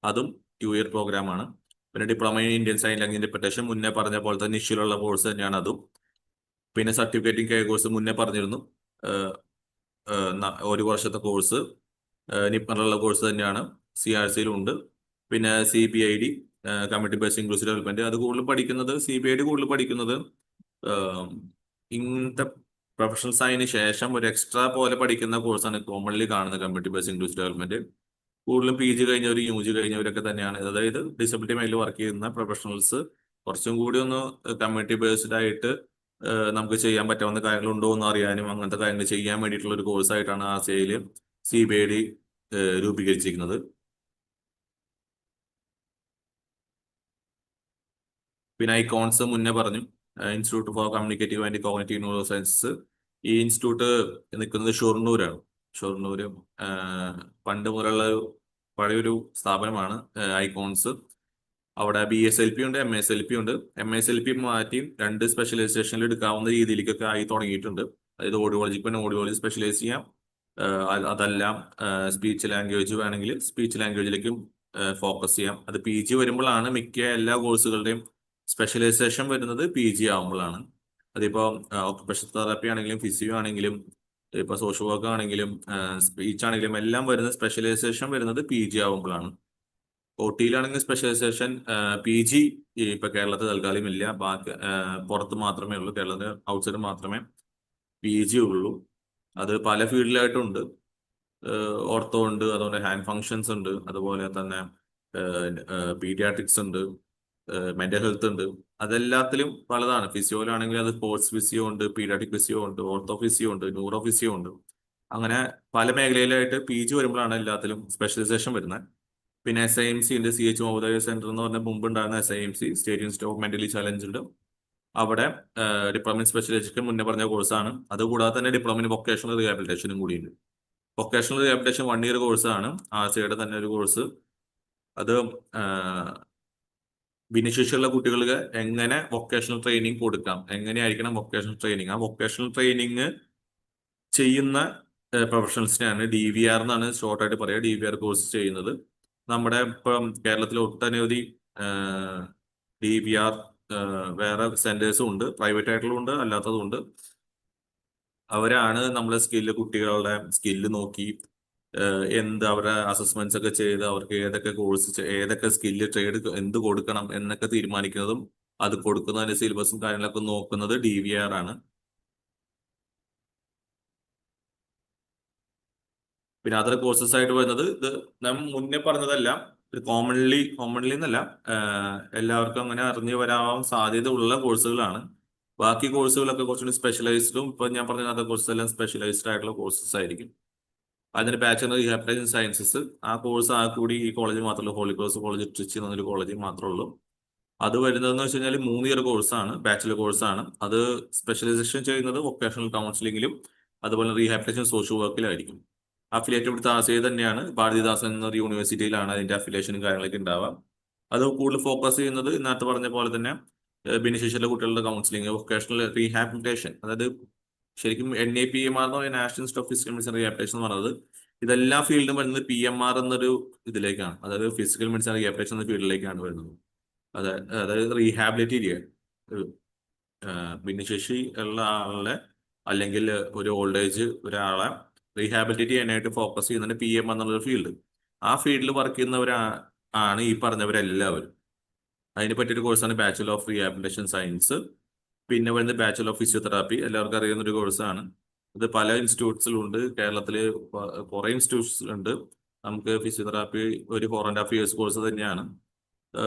അതും 2 ഇയർ പ്രോഗ്രാമാണ്. പിന്നെ diploma in Indian sign language interpretation മുന്നേ പറഞ്ഞ പോലെ തന്നെ നിശ്ചയിലുള്ള കോഴ്സ് തന്നെയാണ് അതും. പിന്നെ സർട്ടിഫിക്കറ്റിംഗ് കെയർ കോഴ്സ് മുന്നേ പറഞ്ഞിരുന്നു, 1 വർഷത്തെ കോഴ്സ് നിപ്പറിലുള്ള കോഴ്സ് തന്നെയാണ് CRCയിലും ഉണ്ട്. പിന്നെ CBID community based inclusive development, അത് കൂടുതൽ പഠിക്കുന്നത് CBID കൂടുതൽ പഠിക്കുന്നത് ഇങ്ങനത്തെ പ്രൊഫഷണൽ സയൻസിന് ശേഷം ഒരു എക്സ്ട്രാ പോലെ പഠിക്കുന്ന കോഴ്സാണ് കോമൺലി കാണുന്നത് കമ്മ്യൂണിറ്റി ബേസ്ഡ് ഇൻക്ലൂസീവ് ഡെവലപ്മെന്റ്. കൂടുതലും PG കഴിഞ്ഞവർ UG കഴിഞ്ഞവരൊക്കെ തന്നെയാണ്. അതായത് ഡിസബിലിറ്റി മേഖലയിൽ വർക്ക് ചെയ്യുന്ന പ്രൊഫഷണൽസ് കുറച്ചും കൂടി ഒന്ന് കമ്മ്യൂണിറ്റി ബേസ്ഡ് ആയിട്ട് നമുക്ക് ചെയ്യാൻ പറ്റാവുന്ന കാര്യങ്ങളുണ്ടോ എന്ന് അറിയാനും അങ്ങനത്തെ കാര്യങ്ങൾ ചെയ്യാൻ വേണ്ടിയിട്ടുള്ള ഒരു കോഴ്സായിട്ടാണ് RCAയിൽ CBID രൂപീകരിച്ചിരിക്കുന്നത്. പിന്നെ ഐക്കോൺസ് മുന്നേ പറഞ്ഞു, institute for communicative and cognitive neuro sciences. ഈ ഇൻസ്റ്റിറ്റ്യൂട്ട് നിൽക്കുന്നത് ഷൊർണൂരാണ്. ഷൊർണൂര് പണ്ട് മുതലുള്ള പഴയൊരു സ്ഥാപനമാണ് ഐക്കോൺസ്. അവിടെ BSLP ഉണ്ട്, MSLP ഉണ്ട്. MSLP മാറ്റി 2 സ്പെഷ്യലൈസേഷനിൽ എടുക്കാവുന്ന രീതിയിലേക്കൊക്കെ ആയി തുടങ്ങിയിട്ടുണ്ട്. അതായത് ഓഡിയോളജിക്ക് പിന്നെ ഓഡിയോളജി സ്പെഷ്യലൈസ് ചെയ്യാം, അതെല്ലാം സ്പീച്ച് ലാംഗ്വേജ് വേണമെങ്കിൽ സ്പീച്ച് ലാംഗ്വേജിലേക്കും ഫോക്കസ് ചെയ്യാം. അത് PG വരുമ്പോഴാണ് മിക്ക എല്ലാ കോഴ്സുകളുടെയും സ്പെഷ്യലൈസേഷൻ വരുന്നത് PG ആവുമ്പോഴാണ്. അതിപ്പോൾ ഓക്കുപേഷണൽ തെറാപ്പി ആണെങ്കിലും ഫിസിയോ ആണെങ്കിലും ഇപ്പൊ സോഷ്യൽ വർക്ക് ആണെങ്കിലും സ്പീച്ച് ആണെങ്കിലും എല്ലാം വരുന്നത് സ്പെഷ്യലൈസേഷൻ വരുന്നത് PG ആവുമ്പോഴാണ്. OT-യിലാണെങ്കിൽ സ്പെഷ്യലൈസേഷൻ PG ഇപ്പൊ കേരളത്തിൽ തൽക്കാലം ഇല്ല. ബാക്കി പുറത്ത് മാത്രമേ ഉള്ളൂ, കേരളത്തിൽ ഔട്ട്സൈഡ് മാത്രമേ PG ഉള്ളൂ. അത് പല ഫീൽഡിലായിട്ടുണ്ട്. ഓർത്തോ ഉണ്ട്, അതുപോലെ ഹാൻഡ് ഫങ്ഷൻസ് ഉണ്ട്, അതുപോലെ തന്നെ പീഡിയാട്രിക്സ് ഉണ്ട്, മെന്റൽ ഹെൽത്ത് ഉണ്ട്. അതെല്ലാത്തിലും പലതാണ്. ഫിസിയോയിലാണെങ്കിൽ അത് സ്പോർട്സ് ഫിസിയോ ഉണ്ട്, പീഡിയാട്രിക് ഫിസിയോ ഉണ്ട്, ഓർത്തോ ഫിസിയോ ഉണ്ട്, ന്യൂറോ ഫിസിയോ ഉണ്ട്. അങ്ങനെ പല മേഖലയിലായിട്ട് PG വരുമ്പോഴാണ് എല്ലാത്തിലും സ്പെഷ്യലൈസേഷൻ വരുന്നത്. പിന്നെ SIMC ഉണ്ട്, CH മഹോദയ സെന്റർ എന്ന് പറഞ്ഞ മുമ്പ് ഉണ്ടായിരുന്ന SIMC, state institute of mentally challenged. അവിടെ ഡിപ്ലോമ ഇൻ സ്പെഷ്യൽ എഡ്യൂക്കേഷൻ മുന്നേ പറഞ്ഞ കോഴ്സാണ്. അതുകൂടാതെ തന്നെ ഡിപ്ലോമ ഇൻ വൊക്കേഷണൽ റീഹാബിലിറ്റേഷനും കൂടിയുണ്ട്. വൊക്കേഷണൽ റീഹാബിലിറ്റേഷൻ 1 ഇയർ കോഴ്സാണ്, RCAയുടെ തന്നെ ഒരു കോഴ്സ്. അത് ഭിന്നശേഷിയുള്ള കുട്ടികൾക്ക് എങ്ങനെ വൊക്കേഷണൽ ട്രെയിനിങ് കൊടുക്കാം, എങ്ങനെയായിരിക്കണം വൊക്കേഷണൽ ട്രെയിനിങ്, ആ വൊക്കേഷണൽ ട്രെയിനിങ് ചെയ്യുന്ന പ്രൊഫഷണൽസിനെയാണ് DVR എന്നാണ് ഷോർട്ടായിട്ട് പറയുക, DVR കോഴ്സ് ചെയ്യുന്നത്. നമ്മുടെ ഇപ്പം കേരളത്തിൽ ഒട്ടനവധി DVR വേറെ സെന്റേഴ്സും ഉണ്ട്, പ്രൈവറ്റ് ആയിട്ടുള്ള ഉണ്ട്, അല്ലാത്തതും ഉണ്ട്. അവരാണ് നമ്മളെ കുട്ടികളുടെ സ്കില്ല് നോക്കി എന്ത് അവരുടെ അസസ്മെന്റ്സ് ഒക്കെ ചെയ്ത് അവർക്ക് ഏതൊക്കെ കോഴ്സ് ഏതൊക്കെ സ്കില്ല് ട്രേഡ് എന്ത് കൊടുക്കണം എന്നൊക്കെ തീരുമാനിക്കുന്നതും അത് കൊടുക്കുന്നതിന്റെ സിലബസും കാര്യങ്ങളൊക്കെ നോക്കുന്നത് DVR ആണ്. പിന്നെ അതർ കോഴ്സസ് ആയിട്ട് വരുന്നത് ഇത് നമ്മൾ മുന്നേ പറഞ്ഞതെല്ലാം കോമൺലി എന്നല്ല, എല്ലാവർക്കും അങ്ങനെ അറിഞ്ഞു വരാൻ സാധ്യത ഉള്ള കോഴ്സുകളാണ്. ബാക്കി കോഴ്സുകളൊക്കെ കുറച്ചുകൂടി സ്പെഷ്യലൈസ്ഡും ഇപ്പൊ ഞാൻ പറഞ്ഞ അതർ കോഴ്സസ് എല്ലാം സ്പെഷ്യലൈസ്ഡ് ആയിട്ടുള്ള കോഴ്സസ് ആയിരിക്കും. അതിന് ബാച്ചുലർ റീഹാബിലിറ്റേഷൻ സയൻസസ്, ആ കോഴ്സ് ആ കൂടി ഈ കോളേജ് മാത്രമല്ല, ഹോളി ക്രോസ് കോളേജ് ട്രിച്ചി എന്നൊരു കോളേജിൽ മാത്രമേ ഉള്ളൂ. അത് വരുന്നതെന്ന് വെച്ച് കഴിഞ്ഞാൽ 3 ഇയർ കോഴ്സാണ്, ബാച്ചുലർ കോഴ്സാണ്. അത് സ്പെഷ്യലൈസേഷൻ ചെയ്യുന്നത് വൊക്കേഷണൽ കൗൺസിലിംഗിലും അതുപോലെ റീഹാബിലിറ്റേഷൻ സോഷ്യൽ വർക്കിലായിരിക്കും. അഫിലിയേറ്റ് വിത്ത് ആശയ തന്നെയാണ്. ഭാരതിദാസൻ എന്നൊരു യൂണിവേഴ്സിറ്റിയിലാണ് അതിന്റെ അഫിലിയേഷനും കാര്യങ്ങളൊക്കെ ഉണ്ടാവാം. അത് കൂടുതൽ ഫോക്കസ് ചെയ്യുന്നത് നേരത്തെ പറഞ്ഞ പോലെ തന്നെ ഭിന്നശേഷിയുള്ള കുട്ടികളുടെ കൗൺസിലിംഗ്, വൊക്കേഷണൽ റീഹാബിലിറ്റേഷൻ, അതായത് ശരിക്കും NAPMR എന്ന് പറയുന്ന national institute of physical medicine rehabilitation എന്ന് പറയുന്നത് ഇതെല്ലാ ഫീൽഡും വരുന്നത് PMR എന്നൊരു ഇതിലേക്കാണ്. അതായത് ഫിസിക്കൽ മെഡിസിൻ റീഹാബിലിറ്റേഷൻ എന്ന ഫീൽഡിലേക്കാണ് വരുന്നത്. അതായത് റീഹാബിലിറ്റ് ചെയ്യുക ഭിന്നശേഷി ഉള്ള ആളെ അല്ലെങ്കിൽ ഒരു ഓൾഡ് ഏജ് ഒരാളെ റീഹാബിലിറ്റേറ്റ് ചെയ്യാനായിട്ട് ഫോക്കസ് ചെയ്യുന്നതിന് PM എന്നുള്ളൊരു ഫീൽഡ്. ആ ഫീൽഡിൽ വർക്ക് ചെയ്യുന്നവരാണ് ഈ പറഞ്ഞവരെല്ലാവരും. അതിനെ പറ്റിയൊരു കോഴ്സാണ് ബാച്ചുലർ ഓഫ് റീഹാബിലിറ്റേഷൻ സയൻസ്. പിന്നെ വരുന്നത് ബാച്ചുലർ ഓഫ് ഫിസിയോതെറാപ്പി, എല്ലാവർക്കും അറിയുന്ന ഒരു കോഴ്സാണ്. ഇത് പല ഇൻസ്റ്റിറ്റ്യൂട്ട്സിലുണ്ട്. കേരളത്തിൽ കുറേ ഇൻസ്റ്റിറ്റ്യൂട്ട്സിലുണ്ട്. നമുക്ക് ഫിസിയോതെറാപ്പി ഒരു 4.5 years കോഴ്സ് തന്നെയാണ്.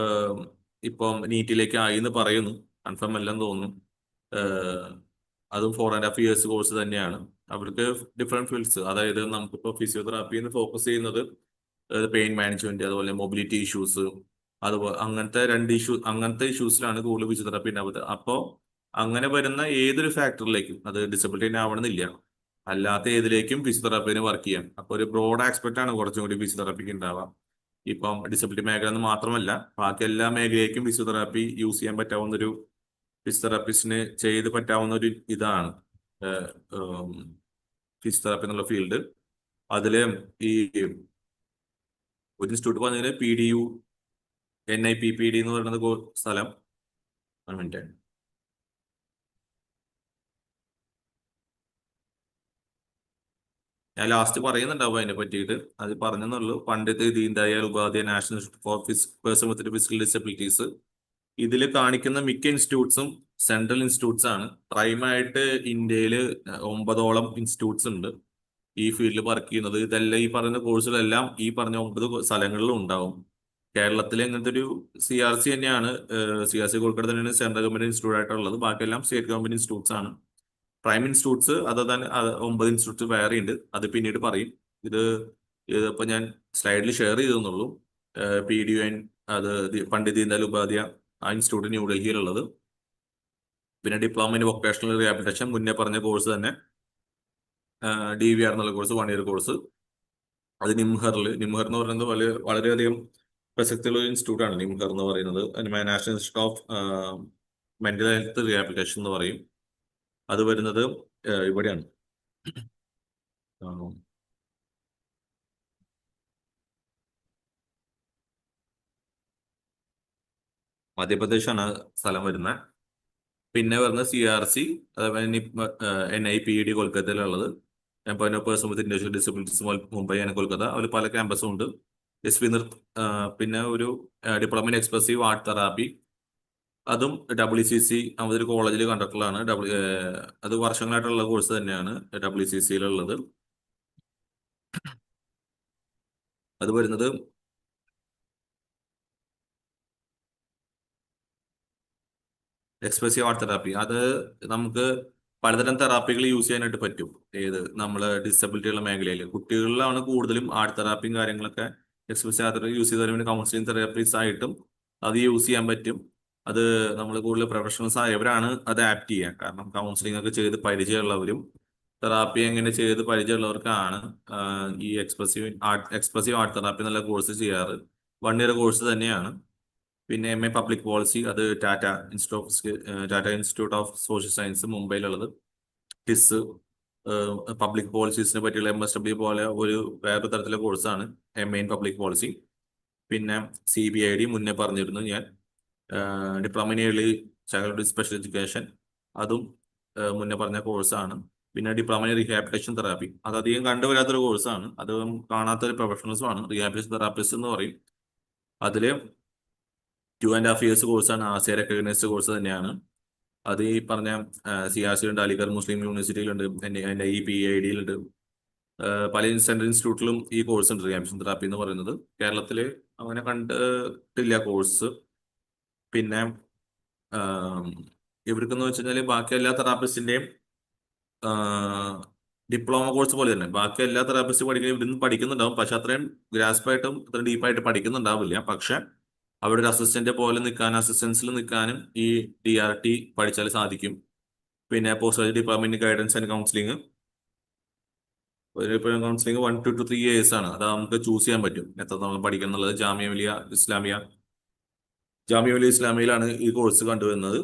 ഇപ്പം നീറ്റിലേക്ക് ആയി എന്ന് പറയുന്നു, കൺഫേം അല്ലെന്ന് തോന്നുന്നു. അതും 4.5 years കോഴ്സ് തന്നെയാണ്. അവർക്ക് ഡിഫറെന്റ് ഫീൽഡ്സ്, അതായത് നമുക്കിപ്പോൾ ഫിസിയോതെറാപ്പിന്ന് ഫോക്കസ് ചെയ്യുന്നത് പെയിൻ മാനേജ്മെന്റ്, അതുപോലെ മൊബിലിറ്റി ഇഷ്യൂസ്, അതുപോലെ അങ്ങനത്തെ ഇഷ്യൂസിലാണ് കൂടുതൽ ഫിസിയോതെറാപ്പി ഉണ്ടാവുന്നത്. അപ്പോൾ അങ്ങനെ വരുന്ന ഏതൊരു ഫാക്ടറിലേക്കും, അത് ഡിസബിലിറ്റി ആവണമെന്നില്ല, അല്ലാത്ത ഏതിലേക്കും ഫിസിയോതെറാപ്പിന് വർക്ക് ചെയ്യാം. അപ്പോൾ ഒരു ബ്രോഡ് ആസ്പെക്ട് ആണ് കുറച്ചും കൂടി ഫിസിയോതെറാപ്പിക്ക് ഉണ്ടാവാം. ഇപ്പം ഡിസബിലിറ്റി മേഖല എന്ന് മാത്രമല്ല, ബാക്കി എല്ലാ മേഖലയ്ക്കും ഫിസിയോതെറാപ്പി യൂസ് ചെയ്യാൻ പറ്റാവുന്ന ഒരു ഫിസിയോതെറാപ്പിസ്റ്റിന് ചെയ്ത് പറ്റാവുന്ന ഒരു ഇതാണ് ഫിസിയോതെറാപ്പി എന്നുള്ള ഫീൽഡ്. അതില് ഈ ഒരു ഇൻസ്റ്റിറ്റ്യൂട്ട് പറഞ്ഞാൽ PDU NIPPD എന്ന് പറയുന്നത് സ്ഥലം. ഒരു മിനിറ്റ്. ഞാൻ ലാസ്റ്റ് പറയുന്നുണ്ടാവും അതിനെ പറ്റിയിട്ട്, അത് പറഞ്ഞെന്നുള്ളൂ. Pandit Deendayal Upadhyaya national institute for person with physical disabilities. ഇതിൽ കാണിക്കുന്ന മിക്ക ഇൻസ്റ്റിറ്റ്യൂട്ട്സും സെൻട്രൽ ഇൻസ്റ്റിറ്റ്യൂട്ട്സ് ആണ്. പ്രൈമായിട്ട് ഇന്ത്യയിൽ 9ഓളം ഇൻസ്റ്റിറ്റ്യൂട്ട്സ് ഉണ്ട് ഈ ഫീൽഡിൽ വർക്ക് ചെയ്യുന്നത്. ഇതെല്ലാം ഈ പറയുന്ന കോഴ്സുകളെല്ലാം ഈ പറഞ്ഞ 9 സ്ഥലങ്ങളിലും ഉണ്ടാവും. കേരളത്തിൽ ഇങ്ങനത്തെ ഒരു CRC തന്നെയാണ്. CRC കോഴിക്കോട് തന്നെയാണ് സെൻട്രൽ ഗവൺമെന്റ് ഇൻസ്റ്റിറ്റ്യൂട്ട് ആയിട്ടുള്ളത്. ബാക്കിയെല്ലാം സ്റ്റേറ്റ് ഗവൺമെന്റ് ഇൻസ്റ്റിറ്റ്യൂട്ട്സ് ആണ്. പ്രൈം ഇൻസ്റ്റിറ്റ്യൂട്ട്സ് അതേ 9 ഇൻസ്റ്റിറ്റ്യൂട്ട്സ് വേറെ ഉണ്ട്, അത് പിന്നീട് പറയും. ഇതിപ്പോ ഞാൻ സ്ലൈഡിൽ ഷെയർ ചെയ്തെന്നുള്ളൂ. PDUN, അത് പണ്ഡിറ്റ് ദീൻദയാൽ ഉപാധ്യായ ആ ഇൻസ്റ്റിറ്റ്യൂട്ട് ന്യൂഡൽഹിയിലുള്ളത്. പിന്നെ ഡിപ്ലോമ ഇൻ വൊക്കേഷണൽ റീഹാബിലിറ്റേഷൻ, മുന്നേ പറഞ്ഞ കോഴ്സ് തന്നെ. DVR എന്നുള്ള കോഴ്സ് 1 year കോഴ്സ്. അത് നിംഹർ എന്ന് പറയുന്നത് വളരെയധികം പ്രസക്തിയുള്ള ഒരു ഇൻസ്റ്റിറ്റ്യൂട്ട് ആണ് നിംഹർ എന്ന് പറയുന്നത്. National institute of mental health rehabilitation എന്ന് പറയും. അത് വരുന്നത് ഇവിടെയാണ്. മധ്യപ്രദേശാണ് സ്ഥലം വരുന്നത്. പിന്നെ വരുന്നത് CRC, അതുപോലെ NIPD കൊൽക്കത്തയിലുള്ളത്. Person with intellectual disabilities Mumbai and Kolkata. അവർ പല ക്യാമ്പസും ഉണ്ട്. SV നിർത്ത്. പിന്നെ ഒരു diploma in expressive art therapy, അതും WCC ഒരു കോളേജിൽ കണ്ടിട്ടുള്ളതാണ്. അത് വർഷങ്ങളായിട്ടുള്ള കോഴ്സ് തന്നെയാണ് WCCയിലുള്ളത്. അത് വരുന്നത് എക്സ്പ്രസീവ് ആർട്ട് തെറാപ്പി. അത് നമുക്ക് പലതരം തെറാപ്പികൾ യൂസ് ചെയ്യാനായിട്ട് പറ്റും. നമ്മള് ഡിസബിലിറ്റി ഉള്ള മേഖലയിൽ കുട്ടികളിലാണ് കൂടുതലും ആർട്ട് തെറാപ്പിയും കാര്യങ്ങളൊക്കെ. എക്സ്പ്രസീവ് ആർട്ട് തെറാപ്പി യൂസ് ചെയ്തവർ കൗൺസിലിംഗ് തെറാപ്പീസ് ആയിട്ടും അത് യൂസ് ചെയ്യാൻ പറ്റും. അത് നമ്മൾ കൂടുതൽ പ്രൊഫഷണൽസ് ആയവരാണ് അത് ആപ്റ്റ് ചെയ്യുക. കാരണം കൗൺസിലിംഗ് ഒക്കെ ചെയ്ത് പരിചയമുള്ളവരും തെറാപ്പി എങ്ങനെ ചെയ്ത് പരിചയമുള്ളവർക്കാണ് ഈ എക്സ്പ്രസീവ് ആർട്ട് തെറാപ്പി എന്നുള്ള കോഴ്സ് ചെയ്യാറ്. 1 year കോഴ്സ് തന്നെയാണ്. പിന്നെ MA പബ്ലിക് പോളിസി, അത് Tata institute of social science മുംബൈയിലുള്ളത്. TIS പബ്ലിക് പോളിസീസിനെ പറ്റിയുള്ള MSW പോലെ ഒരു വേറെ തരത്തിലെ കോഴ്സാണ് MA ഇൻ പബ്ലിക് പോളിസി. പിന്നെ CBID മുന്നേ പറഞ്ഞിരുന്നു ഞാൻ. Diploma in early childhood special education, അതും മുന്നേ പറഞ്ഞ കോഴ്സാണ്. പിന്നെ ഡിപ്ലോമ ഇൻ റീഹാബിലിറ്റേഷൻ തെറാപ്പി, അത് അധികം കണ്ടുവരാത്തൊരു കോഴ്സാണ്. അത് കാണാത്തൊരു പ്രൊഫഷണൽസുമാണ് റീഹാബിലിറ്റേഷൻ തെറാപ്പിസ്റ്റ് എന്ന് പറയും. അതില് 2.5 years കോഴ്സാണ്. ആസിയ റെക്കഗ്നൈസ്ഡ് കോഴ്സ് തന്നെയാണ്. അത് ഈ പറഞ്ഞ CRC ഉണ്ട്, അലിഗർ മുസ്ലിം യൂണിവേഴ്സിറ്റിയിലുണ്ട്, NIPID-യിലുണ്ട്. പല സെൻട്രൽ ഇൻസ്റ്റിറ്റ്യൂട്ടിലും ഈ കോഴ്സ് ഉണ്ട്, റീഹാബിലിറ്റേഷൻ തെറാപ്പി എന്ന് പറയുന്നത്. കേരളത്തിൽ അങ്ങനെ കണ്ടിട്ടില്ല കോഴ്സ്. പിന്നെ ഇവർക്കെന്ന് വെച്ച് കഴിഞ്ഞാൽ ബാക്കി എല്ലാ തെറാപ്പിസ്റ്റിന്റെയും ഡിപ്ലോമ കോഴ്സ് പോലെ തന്നെ ബാക്കി എല്ലാ തെറാപ്പിസ്റ്റ് ഇവിടുന്ന് പഠിക്കുന്നുണ്ടാവും. പക്ഷെ അത്രയും ഗ്രാസ്പായിട്ടും അത്രയും ഡീപ്പായിട്ട് പഠിക്കുന്നുണ്ടാവില്ല. പക്ഷെ അവിടെ ഒരു അസിസ്റ്റന്റ് പോലെ അസിസ്റ്റൻസിൽ നിൽക്കാനും ഈ DRT പഠിച്ചാൽ സാധിക്കും. പിന്നെ post graduate department guidance and counselling, ഒരു കൗൺസിലിംഗ് 1 to 3 years ആണ്. അത് നമുക്ക് ചൂസ് ചെയ്യാൻ പറ്റും എത്രത്തോളം പഠിക്കണം എന്നുള്ളത്. ജാമിയ മിലിയ ഇസ്ലാമിയയിലാണ് ഈ കോഴ്സ് കണ്ടുവരുന്നത്.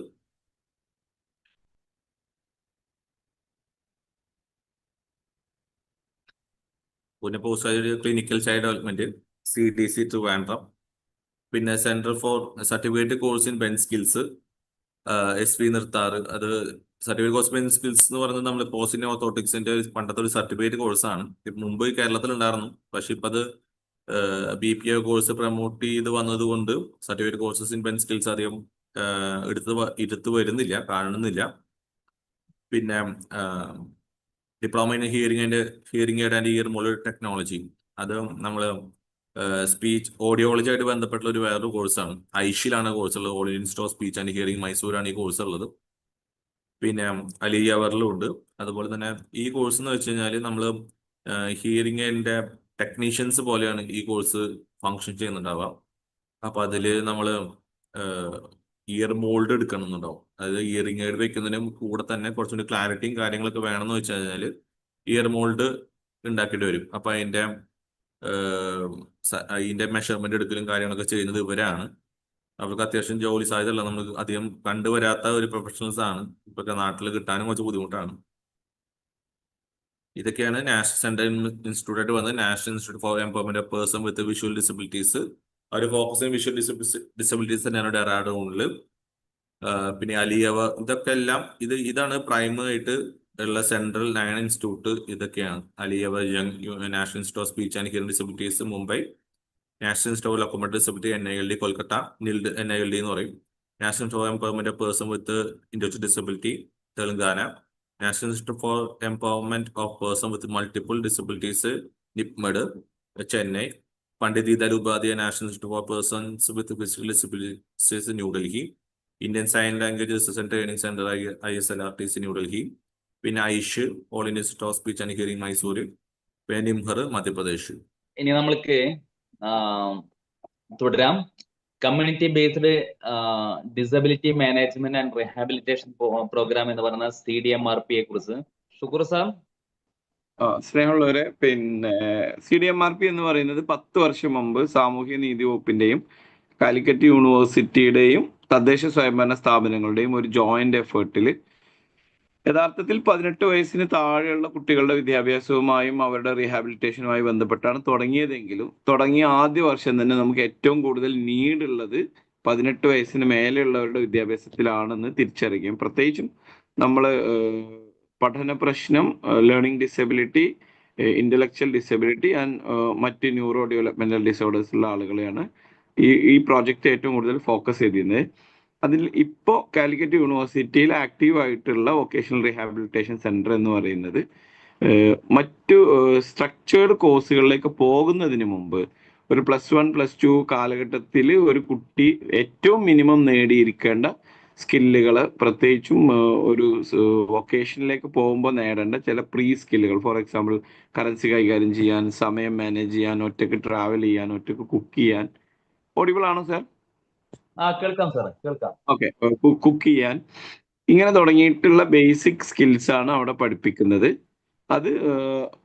പിന്നെ post graduate clinical child development CDC Trivandrum. പിന്നെ centre for certificate course in ben skills SV നിർത്താറ്. അത് സർട്ടിഫിക്കറ്റ് കോഴ്സ് ബെൻ സ്കിൽസ് എന്ന് പറയുന്നത് നമ്മൾ പോസ്റ്റ് ഓർത്തോട്ടിക്സിന്റെ പണ്ടത്തെ ഒരു സർട്ടിഫിക്കറ്റ് കോഴ്സാണ്. മുമ്പ് കേരളത്തിൽ ഉണ്ടായിരുന്നു, പക്ഷെ ഇപ്പൊ അത് BPO കോഴ്സ് പ്രൊമോട്ട് ചെയ്ത് വന്നത് കൊണ്ട് certificate courses in ben skills അധികം എടുത്ത് വരുന്നില്ല, കാണുന്നില്ല. പിന്നെ diploma in hearing aid and ear mould technology, അത് നമ്മൾ സ്പീച്ച് ഓഡിയോളജി ആയിട്ട് ബന്ധപ്പെട്ടുള്ള വേറൊരു കോഴ്സാണ്. ഐഷിലാണ് കോഴ്സ് ഉള്ളത്. All institute of speech and hearing മൈസൂരാണ് ഈ കോഴ്സ് ഉള്ളത്. പിന്നെ അലിയവറിലും ഉണ്ട്. അതുപോലെ തന്നെ ഈ കോഴ്സ് എന്ന് വെച്ച് കഴിഞ്ഞാൽ നമ്മൾ ഹിയറിംഗ് എയ്ഡിന്റെ ടെക്നീഷ്യൻസ് പോലെയാണ് ഈ കോഴ്സ് ഫങ്ഷൻ ചെയ്യുന്നുണ്ടാവുക. അപ്പൊ അതില് നമ്മൾ ഇയർ മോൾഡ് എടുക്കണമെന്നുണ്ടാവും. അതായത് ഇയറിംഗ് എയ്ഡ് വെക്കുന്നതിന് കൂടെ തന്നെ കുറച്ചുകൂടി ക്ലാരിറ്റിയും കാര്യങ്ങളൊക്കെ വേണമെന്ന് വെച്ച് കഴിഞ്ഞാൽ ഇയർ മോൾഡ് ഉണ്ടാക്കേണ്ടി വരും. അപ്പൊ അതിന്റെ മെഷർമെന്റ് എടുക്കലും കാര്യങ്ങളൊക്കെ ചെയ്യുന്നത് ഇവരാണ്. അവർക്ക് അത്യാവശ്യം ജോലി സാധ്യതയുള്ള നമ്മൾ അധികം കണ്ടുവരാത്ത ഒരു പ്രൊഫഷണൽസ് ആണ്. ഇപ്പൊക്കെ നാട്ടിൽ കിട്ടാനും കുറച്ച് ബുദ്ധിമുട്ടാണ്. ഇതൊക്കെയാണ് നാഷണൽ സെൻട്രൽ ഇൻസ്റ്റിറ്റ്യൂട്ട് ആയിട്ട് വന്നത്. National institute for empowerment of person with visual disabilities. അവർ ഫോക്കസ് ചെയ്യുന്ന വിഷ്വൽ ഡിസബിലിറ്റീസ് തന്നെയാണ് ഡെറാഡൂണില്. പിന്നെ അലിയവ, ഇതൊക്കെ എല്ലാം ഇതാണ് പ്രൈമറി ആയിട്ട് ഉള്ള സെൻട്രൽ നയൻ ഇൻസ്റ്റിറ്റ്യൂട്ട്. ഇതൊക്കെയാണ് അലിയവ national institute of speech and hearing disabilities Mumbai, national institute of locomotive disability NILD Kolkata, NILD എന്ന് പറയും. National institute for empowerment of person with intellectual disability Telangana, national institute for empowerment of person with multiple disabilities NIPMED Chennai, Pandit Deendayal Upadhyaya national institute for persons with physical disabilities New Delhi, Indian sign language research and training centre ISLRTC New Delhi, പിന്നെ AIISH all India institute of speech and hearing Mysore, പിന്നെ NIMHR Madhya Pradesh. ഇനി നമ്മൾക്ക് തുടരാം. Community based disability management and rehabilitation programme എന്ന് പറയുന്ന CDMRP കുറിച്ച് Shukkur sir. സ്നേഹമുള്ളവരെ, പിന്നെ CDMRP എന്ന് പറയുന്നത് 10 വർഷം മുമ്പ് സാമൂഹ്യ നീതി വകുപ്പിന്റെയും കാലിക്കറ്റ് യൂണിവേഴ്സിറ്റിയുടെയും തദ്ദേശ സ്വയംഭരണ സ്ഥാപനങ്ങളുടെയും ഒരു ജോയിന്റ് എഫേർട്ടിൽ യഥാർത്ഥത്തിൽ 18 വയസ്സിന് താഴെയുള്ള കുട്ടികളുടെ വിദ്യാഭ്യാസവുമായും അവരുടെ റീഹാബിലിറ്റേഷനുമായി ബന്ധപ്പെട്ടാണ് തുടങ്ങിയതെങ്കിലും തുടങ്ങിയ ആദ്യ വർഷം തന്നെ നമുക്ക് ഏറ്റവും കൂടുതൽ നീഡ് ഉള്ളത് 18 വയസ്സിന് മേലെയുള്ളവരുടെ വിദ്യാഭ്യാസത്തിലാണെന്ന് തിരിച്ചറിയുകയും, പ്രത്യേകിച്ചും നമ്മൾ പഠന പ്രശ്നം, learning disability, intellectual disability and മറ്റ് ന്യൂറോ ഡെവലപ്മെന്റൽ ഡിസോർഡേഴ്സ് ഉള്ള ആളുകളെയാണ് ഈ പ്രോജക്റ്റ് ഏറ്റവും കൂടുതൽ ഫോക്കസ് ചെയ്തിരുന്നത്. അതിൽ ഇപ്പോൾ കാലിക്കറ്റ് യൂണിവേഴ്സിറ്റിയിൽ ആക്റ്റീവ് ആയിട്ടുള്ള വൊക്കേഷണൽ റീഹാബിലിറ്റേഷൻ സെന്റർ എന്ന് പറയുന്നത് മറ്റു സ്ട്രക്ചേർഡ് കോഴ്സുകളിലേക്ക് പോകുന്നതിന് മുമ്പ് ഒരു +1 +2 കാലഘട്ടത്തിൽ ഒരു കുട്ടി ഏറ്റവും മിനിമം നേടിയിരിക്കേണ്ട സ്കില്ലുകൾ, പ്രത്യേകിച്ചും ഒരു വൊക്കേഷനിലേക്ക് പോകുമ്പോൾ നേടേണ്ട ചില പ്രീ സ്കില്ലുകൾ, ഫോർ എക്സാമ്പിൾ കറൻസി കൈകാര്യം ചെയ്യാൻ, സമയം മാനേജ് ചെയ്യാൻ, ഒറ്റയ്ക്ക് ട്രാവൽ ചെയ്യാൻ, ഒറ്റയ്ക്ക് കുക്ക് ചെയ്യാൻ. ഓഡിബിൾ ആണോ സാർ? കേൾക്കാം സാർ, കേൾക്കാം. ഓക്കെ, കുക്ക് ചെയ്യാൻ, ഇങ്ങനെ തുടങ്ങിയിട്ടുള്ള ബേസിക് സ്കിൽസ് ആണ് അവിടെ പഠിപ്പിക്കുന്നത്. അത്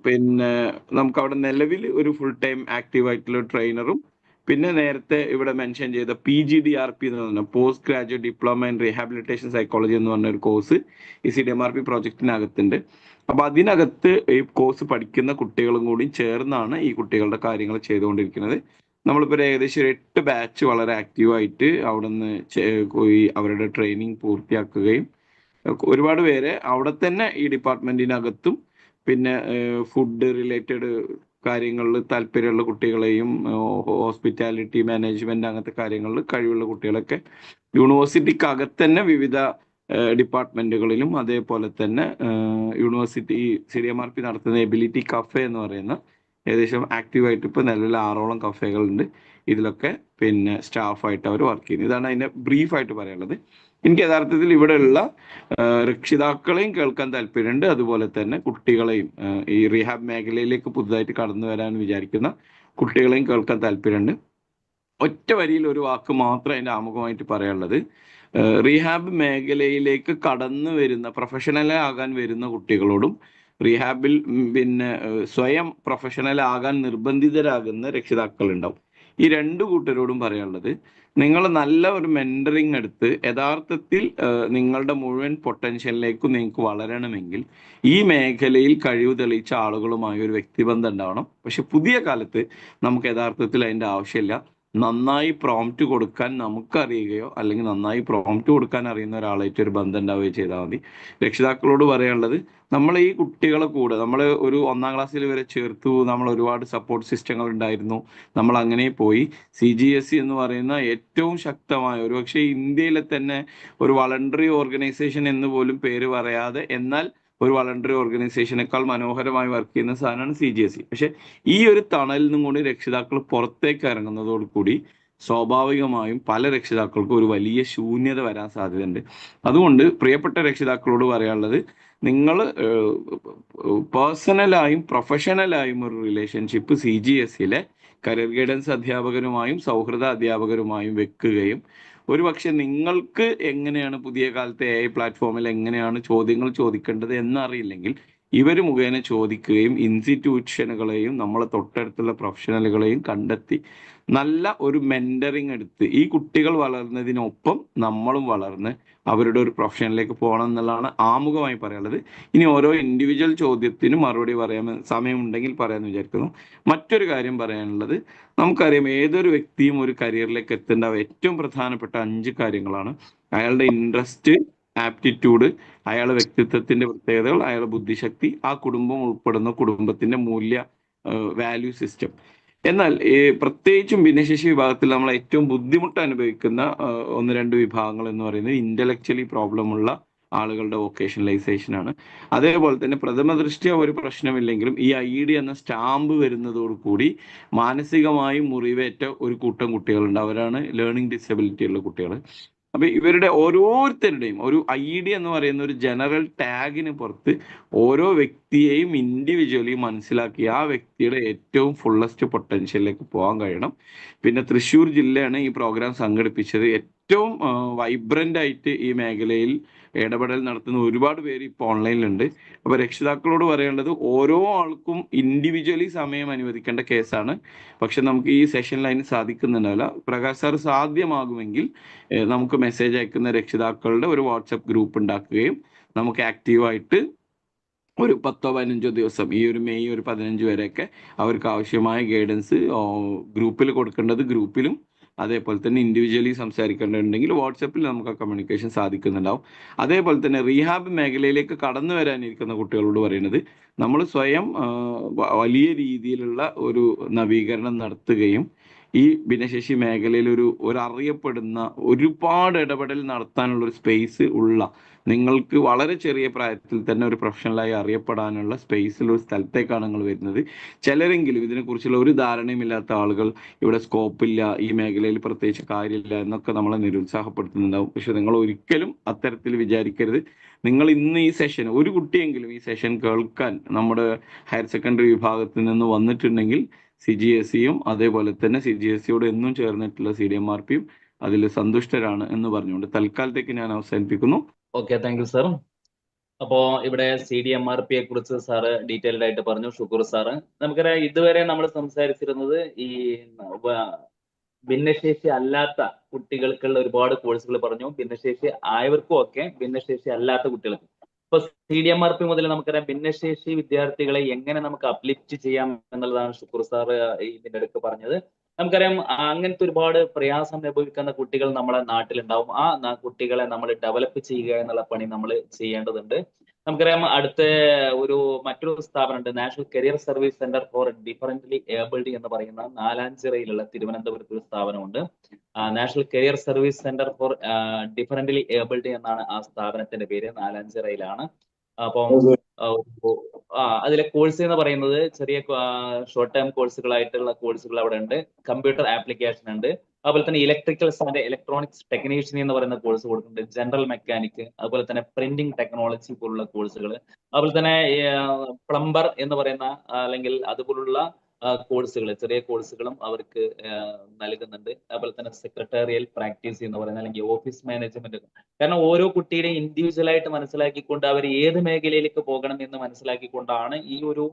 പിന്നെ നമുക്ക് അവിടെ നിലവിൽ ഒരു ഫുൾ ടൈം ആക്റ്റീവ് ആയിട്ടുള്ള ട്രെയിനറും, പിന്നെ നേരത്തെ ഇവിടെ മെൻഷൻ ചെയ്ത PGDRP എന്ന് പറഞ്ഞ post graduate diploma in rehabilitation psychology എന്ന് പറഞ്ഞ ഒരു കോഴ്സ് ഈ CDMRP പ്രോജക്റ്റിനകത്തുണ്ട്. അപ്പൊ അതിനകത്ത് ഈ കോഴ്സ് പഠിക്കുന്ന കുട്ടികളും കൂടി ചേർന്നാണ് ഈ കുട്ടികളുടെ കാര്യങ്ങൾ ചെയ്തുകൊണ്ടിരിക്കുന്നത്. നമ്മളിപ്പോൾ ഏകദേശം 8 ബാച്ച് വളരെ ആക്റ്റീവായിട്ട് അവിടെ നിന്ന് പോയി അവരുടെ ട്രെയിനിങ് പൂർത്തിയാക്കുകയും ഒരുപാട് പേരെ അവിടെ തന്നെ ഈ ഡിപ്പാർട്ട്മെന്റിനകത്തും പിന്നെ ഫുഡ് റിലേറ്റഡ് കാര്യങ്ങളിൽ താല്പര്യമുള്ള കുട്ടികളെയും ഹോസ്പിറ്റാലിറ്റി മാനേജ്മെന്റ് അങ്ങനത്തെ കാര്യങ്ങളിൽ കഴിവുള്ള കുട്ടികളൊക്കെ യൂണിവേഴ്സിറ്റിക്ക് അകത്ത് തന്നെ വിവിധ ഡിപ്പാർട്ട്മെന്റുകളിലും, അതേപോലെ തന്നെ യൂണിവേഴ്സിറ്റി CDMRP നടത്തുന്ന എബിലിറ്റി കഫേ എന്ന് പറയുന്ന ഏകദേശം ആക്റ്റീവായിട്ട് ഇപ്പോൾ നിലവിൽ 6ഓളം കഫേകളുണ്ട്. ഇതിലൊക്കെ പിന്നെ സ്റ്റാഫായിട്ട് അവർ വർക്ക് ചെയ്യുന്നു. ഇതാണ് അതിൻ്റെ ബ്രീഫായിട്ട് പറയാനുള്ളത്. എനിക്ക് യഥാർത്ഥത്തിൽ ഇവിടെയുള്ള രക്ഷിതാക്കളെയും കേൾക്കാൻ താല്പര്യമുണ്ട്, അതുപോലെ തന്നെ കുട്ടികളെയും ഈ റീഹാബ് മേഖലയിലേക്ക് പുതുതായിട്ട് കടന്നു വരാൻ വിചാരിക്കുന്ന കുട്ടികളെയും കേൾക്കാൻ താല്പര്യമുണ്ട്. ഒറ്റ വരിയിൽ ഒരു വാക്ക് മാത്രം അതിൻ്റെ ആമുഖമായിട്ട് പറയാനുള്ളത്, റീഹാബ് മേഖലയിലേക്ക് കടന്നു വരുന്ന പ്രൊഫഷണലാകാൻ വരുന്ന കുട്ടികളോടും റീഹാബിൽ പിന്നെ സ്വയം പ്രൊഫഷണൽ ആകാൻ നിർബന്ധിതരാകുന്ന രക്ഷിതാക്കളുണ്ടാവും. ഈ രണ്ടു കൂട്ടരോടും പറയാനുള്ളത്, നിങ്ങൾ നല്ല ഒരു മെന്ററിങ് എടുത്ത് യഥാർത്ഥത്തിൽ നിങ്ങളുടെ മുഴുവൻ പൊട്ടൻഷ്യലിലേക്കും നിങ്ങൾക്ക് വളരണമെങ്കിൽ ഈ മേഖലയിൽ കഴിവ് തെളിയിച്ച ആളുകളുമായി ഒരു വ്യക്തിബന്ധം ഉണ്ടാവണം. പക്ഷെ പുതിയ കാലത്ത് നമുക്ക് യഥാർത്ഥത്തിൽ അതിന്റെ ആവശ്യമില്ല. നന്നായി പ്രോംപ്റ്റ് കൊടുക്കാൻ നമുക്കറിയുകയോ അല്ലെങ്കിൽ നന്നായി പ്രോംപ്റ്റ് കൊടുക്കാൻ അറിയുന്ന ഒരാളായിട്ട് ഒരു ബന്ധം ഉണ്ടാവുകയോ ചെയ്താൽ മതി. രക്ഷിതാക്കളോട് പറയാനുള്ളത്, നമ്മൾ ഈ കുട്ടികളെ കൂടെ നമ്മൾ ഒരു 1-ാം ക്ലാസ്സിൽ വരെ ചേർത്തു, നമ്മൾ ഒരുപാട് സപ്പോർട്ട് സിസ്റ്റങ്ങൾ ഉണ്ടായിരുന്നു, നമ്മൾ അങ്ങനെ പോയി. CGSE എന്ന് പറയുന്ന ഏറ്റവും ശക്തമായ, ഒരുപക്ഷെ ഇന്ത്യയിലെ തന്നെ ഒരു വളണ്ടറി ഓർഗനൈസേഷൻ എന്ന് പോലും പേര് പറയാതെ എന്നാൽ ഒരു വളണ്ടറി ഓർഗനൈസേഷനേക്കാൾ മനോഹരമായി വർക്ക് ചെയ്യുന്ന സാധനമാണ് CGSE. പക്ഷെ ഈ ഒരു തണലിൽ നിന്നും കൂടി രക്ഷിതാക്കൾ പുറത്തേക്ക് ഇറങ്ങുന്നതോടുകൂടി സ്വാഭാവികമായും പല രക്ഷിതാക്കൾക്കും ഒരു വലിയ ശൂന്യത വരാൻ സാധ്യതയുണ്ട്. അതുകൊണ്ട് പ്രിയപ്പെട്ട രക്ഷിതാക്കളോട് പറയാനുള്ളത്, നിങ്ങൾ പേഴ്സണലായും പ്രൊഫഷണലായും ഒരു റിലേഷൻഷിപ്പ് CGSEയിലെ കരിയർ ഗൈഡൻസ് അധ്യാപകരുമായും സൗഹൃദ അധ്യാപകരുമായും വെക്കുകയും ഒരുപക്ഷെ നിങ്ങൾക്ക് എങ്ങനെയാണ് പുതിയ കാലത്തെ AI പ്ലാറ്റ്ഫോമിൽ എങ്ങനെയാണ് ചോദ്യങ്ങൾ ചോദിക്കേണ്ടത് എന്നറിയില്ലെങ്കിൽ ഇവർ മുഖേന ചോദിക്കുകയും ഇൻസ്റ്റിറ്റ്യൂഷനുകളെയും നമ്മളെ തൊട്ടടുത്തുള്ള പ്രൊഫഷണലുകളെയും കണ്ടെത്തി നല്ല ഒരു മെന്ററിങ് എടുത്ത് ഈ കുട്ടികൾ വളർന്നതിനൊപ്പം നമ്മളും വളർന്ന് അവരുടെ ഒരു പ്രൊഫഷനിലേക്ക് പോകണം എന്നുള്ളതാണ് ആമുഖമായി പറയാനുള്ളത്. ഇനി ഓരോ ഇൻഡിവിജ്വൽ ചോദ്യത്തിനും മറുപടി പറയാൻ സമയമുണ്ടെങ്കിൽ പറയാമെന്ന് വിചാരിക്കുന്നു. മറ്റൊരു കാര്യം പറയാനുള്ളത്, നമുക്കറിയാം ഏതൊരു വ്യക്തിയും ഒരു കരിയറിലേക്ക് എത്തേണ്ട ഏറ്റവും പ്രധാനപ്പെട്ട 5 കാര്യങ്ങളാണ്. അയാളുടെ ഇൻട്രസ്റ്റ്, ആപ്റ്റിറ്റ്യൂഡ്, അയാളുടെ വ്യക്തിത്വത്തിന്റെ പ്രത്യേകതകൾ, അയാളുടെ ബുദ്ധിശക്തി, ആ കുടുംബം ഉൾപ്പെടുന്ന കുടുംബത്തിന്റെ മൂല്യ വാല്യൂ സിസ്റ്റം. എന്നാൽ പ്രത്യേകിച്ചും ഭിന്നശേഷി വിഭാഗത്തിൽ നമ്മൾ ഏറ്റവും ബുദ്ധിമുട്ട് അനുഭവിക്കുന്ന 1-2 വിഭാഗങ്ങൾ എന്ന് പറയുന്നത് ഇന്റലക്ച്വലി പ്രോബ്ലം ഉള്ള ആളുകളുടെ വൊക്കേഷണലൈസേഷൻ ആണ്. അതേപോലെ തന്നെ പ്രഥമ ദൃഷ്ട്യാ ഒരു പ്രശ്നമില്ലെങ്കിലും ഈ ID എന്ന സ്റ്റാമ്പ് വരുന്നതോടുകൂടി മാനസികമായി മുറിവേറ്റ ഒരു കൂട്ടം കുട്ടികളുണ്ട്. അവരാണ് ലേണിംഗ് ഡിസബിലിറ്റി ഉള്ള കുട്ടികൾ. അപ്പൊ ഇവരുടെ ഓരോരുത്തരുടെയും ഒരു ID എന്ന് പറയുന്ന ഒരു ജനറൽ ടാഗിന് പുറത്ത് ഓരോ വ്യക്തിയെയും ഇൻഡിവിജ്വലി മനസ്സിലാക്കി ആ വ്യക്തിയുടെ ഏറ്റവും ഫുള്ളസ്റ്റ് പൊട്ടൻഷ്യലിലേക്ക് പോകാൻ കഴിയണം. പിന്നെ തൃശ്ശൂർ ജില്ലയാണ് ഈ പ്രോഗ്രാം സംഘടിപ്പിച്ചത്. ഏറ്റവും വൈബ്രന്റ് ആയിട്ട് ഈ മേഖലയിൽ ഇടപെടൽ നടത്തുന്ന ഒരുപാട് പേര് ഇപ്പോൾ ഓൺലൈനിലുണ്ട്. അപ്പൊ രക്ഷിതാക്കളോട് പറയേണ്ടത്, ഓരോ ആൾക്കും ഇൻഡിവിജ്വലി സമയം അനുവദിക്കേണ്ട കേസാണ്. പക്ഷെ നമുക്ക് ഈ സെഷനിൽ അതിന് സാധിക്കുന്നുണ്ടാവില്ല. പ്രകാശ് സാർ സാധ്യമാകുമെങ്കിൽ നമുക്ക് മെസ്സേജ് അയക്കുന്ന രക്ഷിതാക്കളുടെ ഒരു വാട്സപ്പ് ഗ്രൂപ്പ് ഉണ്ടാക്കുകയും നമുക്ക് ആക്റ്റീവായിട്ട് ഒരു 10-15 ദിവസം ഈ ഒരു മെയ് 15 വരെയൊക്കെ അവർക്ക് ആവശ്യമായ ഗൈഡൻസ് ഗ്രൂപ്പിൽ കൊടുക്കേണ്ടത് ഗ്രൂപ്പിലും അതേപോലെ തന്നെ ഇൻഡിവിജ്വലി സംസാരിക്കേണ്ടതുണ്ടെങ്കിൽ വാട്സപ്പിൽ നമുക്ക് ആ കമ്മ്യൂണിക്കേഷൻ സാധിക്കുന്നുണ്ടാവും. അതേപോലെ തന്നെ റീഹാബ് മേഖലയിലേക്ക് കടന്നു വരാനിരിക്കുന്ന കുട്ടികളോട് പറയുന്നത്, നമ്മൾ സ്വയം വലിയ രീതിയിലുള്ള ഒരു നവീകരണം നടത്തുകയും ഈ ഭിന്നശേഷി മേഖലയിൽ ഒരു അറിയപ്പെടുന്ന ഒരുപാട് ഇടപെടൽ നടത്താനുള്ള ഒരു സ്പേസ് ഉള്ള, നിങ്ങൾക്ക് വളരെ ചെറിയ പ്രായത്തിൽ തന്നെ ഒരു പ്രൊഫഷണലായി അറിയപ്പെടാനുള്ള സ്പേസിൽ ഒരു സ്ഥലത്തേക്കാണ് നിങ്ങൾ വരുന്നത്. ചിലരെങ്കിലും ഇതിനെക്കുറിച്ചുള്ള ഒരു ധാരണയുമില്ലാത്ത ആളുകൾ ഇവിടെ സ്കോപ്പില്ല, ഈ മേഖലയിൽ പ്രത്യേകിച്ച് കാര്യമില്ല എന്നൊക്കെ നമ്മളെ നിരുത്സാഹപ്പെടുത്തുന്നുണ്ടാവും. പക്ഷെ നിങ്ങൾ ഒരിക്കലും അത്തരത്തിൽ വിചാരിക്കരുത്. നിങ്ങൾ ഇന്ന് ഈ സെഷൻ, ഒരു കുട്ടിയെങ്കിലും ഈ സെഷൻ കേൾക്കാൻ നമ്മുടെ ഹയർ സെക്കൻഡറി വിഭാഗത്തിൽ നിന്ന് വന്നിട്ടുണ്ടെങ്കിൽ CGSEയും അതേപോലെ തന്നെ CGSEയോട് എന്നും ചേർന്നിട്ടുള്ള CDMRPയും അതിൽ സന്തുഷ്ടരാണ് എന്ന് പറഞ്ഞുകൊണ്ട് തൽക്കാലത്തേക്ക് ഞാൻ അവസാനിപ്പിക്കുന്നു. Okay, thank you sir. അപ്പോ ഇവിടെ CDMRPയെ കുറിച്ച് സാറ് ഡീറ്റെയിൽഡ് ആയിട്ട് പറഞ്ഞു, ഷുക്കൂർ സാറ്. നമുക്കറിയാം ഇതുവരെ നമ്മൾ സംസാരിച്ചിരുന്നത് ഈ ഭിന്നശേഷി അല്ലാത്ത കുട്ടികൾക്കുള്ള ഒരുപാട് കോഴ്സുകൾ പറഞ്ഞു, ഭിന്നശേഷി ആയവർക്കും ഒക്കെ ഭിന്നശേഷി അല്ലാത്ത കുട്ടികൾക്ക്. ഇപ്പൊ CDMRP മുതൽ നമുക്കറിയാം ഭിന്നശേഷി വിദ്യാർത്ഥികളെ എങ്ങനെ നമുക്ക് അപ്ലിഫ്റ്റ് ചെയ്യാം എന്നുള്ളതാണ് ഷുക്കൂർ സാറ് ഇതിന്റെ ഇടയ്ക്ക് പറഞ്ഞത്. നമുക്കറിയാം അങ്ങനത്തെ ഒരുപാട് പ്രയാസം അനുഭവിക്കുന്ന കുട്ടികൾ നമ്മുടെ നാട്ടിലുണ്ടാവും. ആ കുട്ടികളെ നമ്മൾ ഡെവലപ്പ് ചെയ്യുക എന്നുള്ള പണി നമ്മൾ ചെയ്യേണ്ടതുണ്ട്. നമുക്കറിയാം അടുത്ത മറ്റൊരു സ്ഥാപനമുണ്ട്, national career service centre for differently abled എന്ന് പറയുന്ന നാലാഞ്ചിറയിലുള്ള തിരുവനന്തപുരത്ത് ഒരു സ്ഥാപനമുണ്ട്. National career service centre for differently abled എന്നാണ് ആ സ്ഥാപനത്തിന്റെ പേര്. നാലാഞ്ചിറയിലാണ്. അപ്പം അതിലെ കോഴ്സ് എന്ന് പറയുന്നത് ചെറിയ ഷോർട്ട് ടേം കോഴ്സുകളായിട്ടുള്ള കോഴ്സുകൾ അവിടെ ഉണ്ട്. കമ്പ്യൂട്ടർ ആപ്ലിക്കേഷൻ ഉണ്ട്, അതുപോലെ തന്നെ ഇലക്ട്രിക്കൽസ് ആൻഡ് ഇലക്ട്രോണിക്സ് ടെക്നീഷ്യൻ എന്ന് പറയുന്ന കോഴ്സ് കൊടുക്കുന്നുണ്ട്. ജനറൽ മെക്കാനിക്, അതുപോലെ തന്നെ പ്രിന്റിംഗ് ടെക്നോളജി പോലുള്ള കോഴ്സുകൾ, അതുപോലെ തന്നെ പ്ലംബർ എന്ന് പറയുന്ന അല്ലെങ്കിൽ അതുപോലുള്ള കോഴ്സുകൾ, ചെറിയ കോഴ്സുകളും അവർക്ക് നൽകുന്നുണ്ട്. അതുപോലെ തന്നെ സെക്രട്ടേറിയൽ പ്രാക്ടീസ് എന്ന് പറയുന്നത്, അല്ലെങ്കിൽ ഓഫീസ് മാനേജ്മെന്റ്. കാരണം ഓരോ കുട്ടിയുടെയും ഇൻഡിവിജ്വൽ ആയിട്ട് മനസ്സിലാക്കിക്കൊണ്ട് അവർ ഏത് മേഖലയിലേക്ക് പോകണം എന്ന് മനസ്സിലാക്കിക്കൊണ്ടാണ് ഈ ഒരു